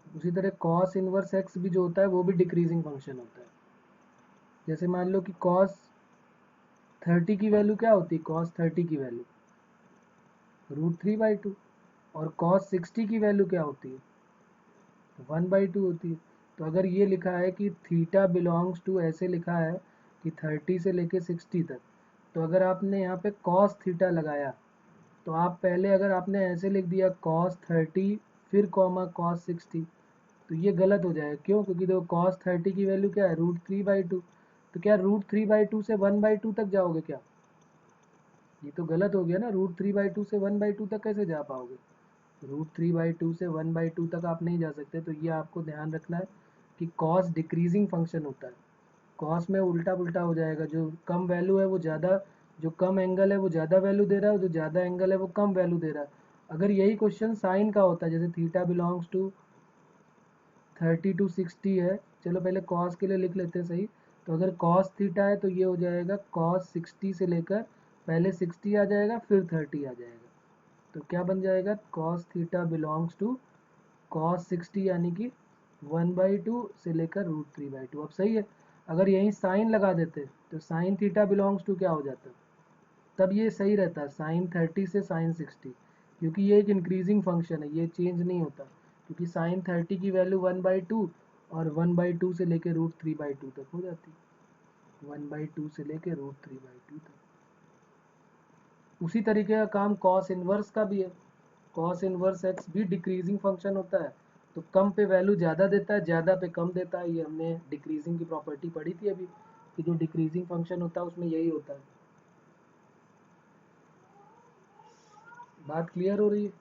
A: उसी तरह कॉस इनवर्स एक्स भी जो होता है वो भी डिक्रीजिंग फंक्शन होता है। जैसे मान लो कि कॉस 30 की वैल्यू क्या होती है? कॉस 30 की वैल्यू √3/2, और कॉस 60 की वैल्यू क्या होती है? 1/2 होती है। तो अगर ये लिखा है कि थीटा बिलोंग्स टू, ऐसे लिखा है कि 30 से लेके 60 तक, तो अगर आपने यहाँ पे कॉस थीटा लगाया तो आप पहले अगर आपने ऐसे लिख दिया कॉस 30 फिर कॉमा कॉस 60, तो ये गलत हो जाएगा। क्यों? क्योंकि देखो कॉस 30 की वैल्यू क्या है? √3/2। तो क्या √3/2 से 1/2 तक जाओगे क्या? ये तो गलत हो गया ना। √3/2 से 1/2 तक कैसे जा पाओगे? √3/2 से 1/2 तक आप नहीं जा सकते। तो ये आपको ध्यान रखना है कि कॉस डिक्रीजिंग फंक्शन होता है। कॉस में उल्टा पुल्टा हो जाएगा, जो कम वैल्यू है वो ज़्यादा, जो कम एंगल है वो ज़्यादा वैल्यू दे रहा है, जो ज़्यादा एंगल है वो कम वैल्यू दे रहा है। अगर यही क्वेश्चन साइन का होता है, जैसे थीटा बिलोंग्स टू 30 to 60 है, चलो पहले कॉस के लिए लिख लेते हैं सही, तो अगर cos थीटा है तो ये हो जाएगा cos 60 से लेकर, पहले 60 आ जाएगा फिर 30 आ जाएगा, तो क्या बन जाएगा cos theta belongs to cos 60 यानी कि 1/2 से लेकर √3/2। अब सही है, अगर यहीं साइन लगा देते तो sin थीटा बिलोंग्स टू क्या हो जाता, तब ये सही रहता है sin 30 से sin 60, क्योंकि ये एक इंक्रीजिंग फंक्शन है, ये चेंज नहीं होता, क्योंकि sin 30 की वैल्यू 1/2 और 1/2 से लेकर √3/2 तक हो जाती है, 1/2 से लेकर √3/2 तक। उसी तरीके का काम cos इनवर्स का भी है, cos इनवर्स x भी डिक्रीजिंग फंक्शन होता है, तो कम पे वैल्यू ज़्यादा देता है, ज़्यादा पे कम देता है, ये हमने डिक्रीजिंग की प्रॉपर्टी पढ़ी थी अभी, कि जो डिक्रीजिंग फंक्शन होता है उसमें यही होता है। बात क्लियर हो रही है?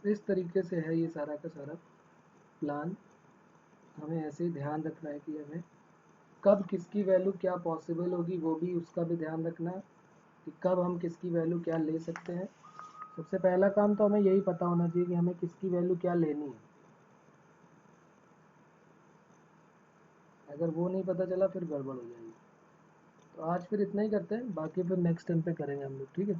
A: इस तरीके से है ये सारा का सारा प्लान। हमें ऐसे ही ध्यान रखना है कि हमें कब किसकी वैल्यू क्या पॉसिबल होगी, वो भी उसका भी ध्यान रखना है कि कब हम किसकी वैल्यू क्या ले सकते हैं। सबसे पहला काम तो हमें यही पता होना चाहिए कि हमें किसकी वैल्यू क्या लेनी है, अगर वो नहीं पता चला फिर गड़बड़ हो जाएगी। तो आज फिर इतना ही करते हैं, बाकी फिर नेक्स्ट टाइम पे करेंगे हम लोग, ठीक है।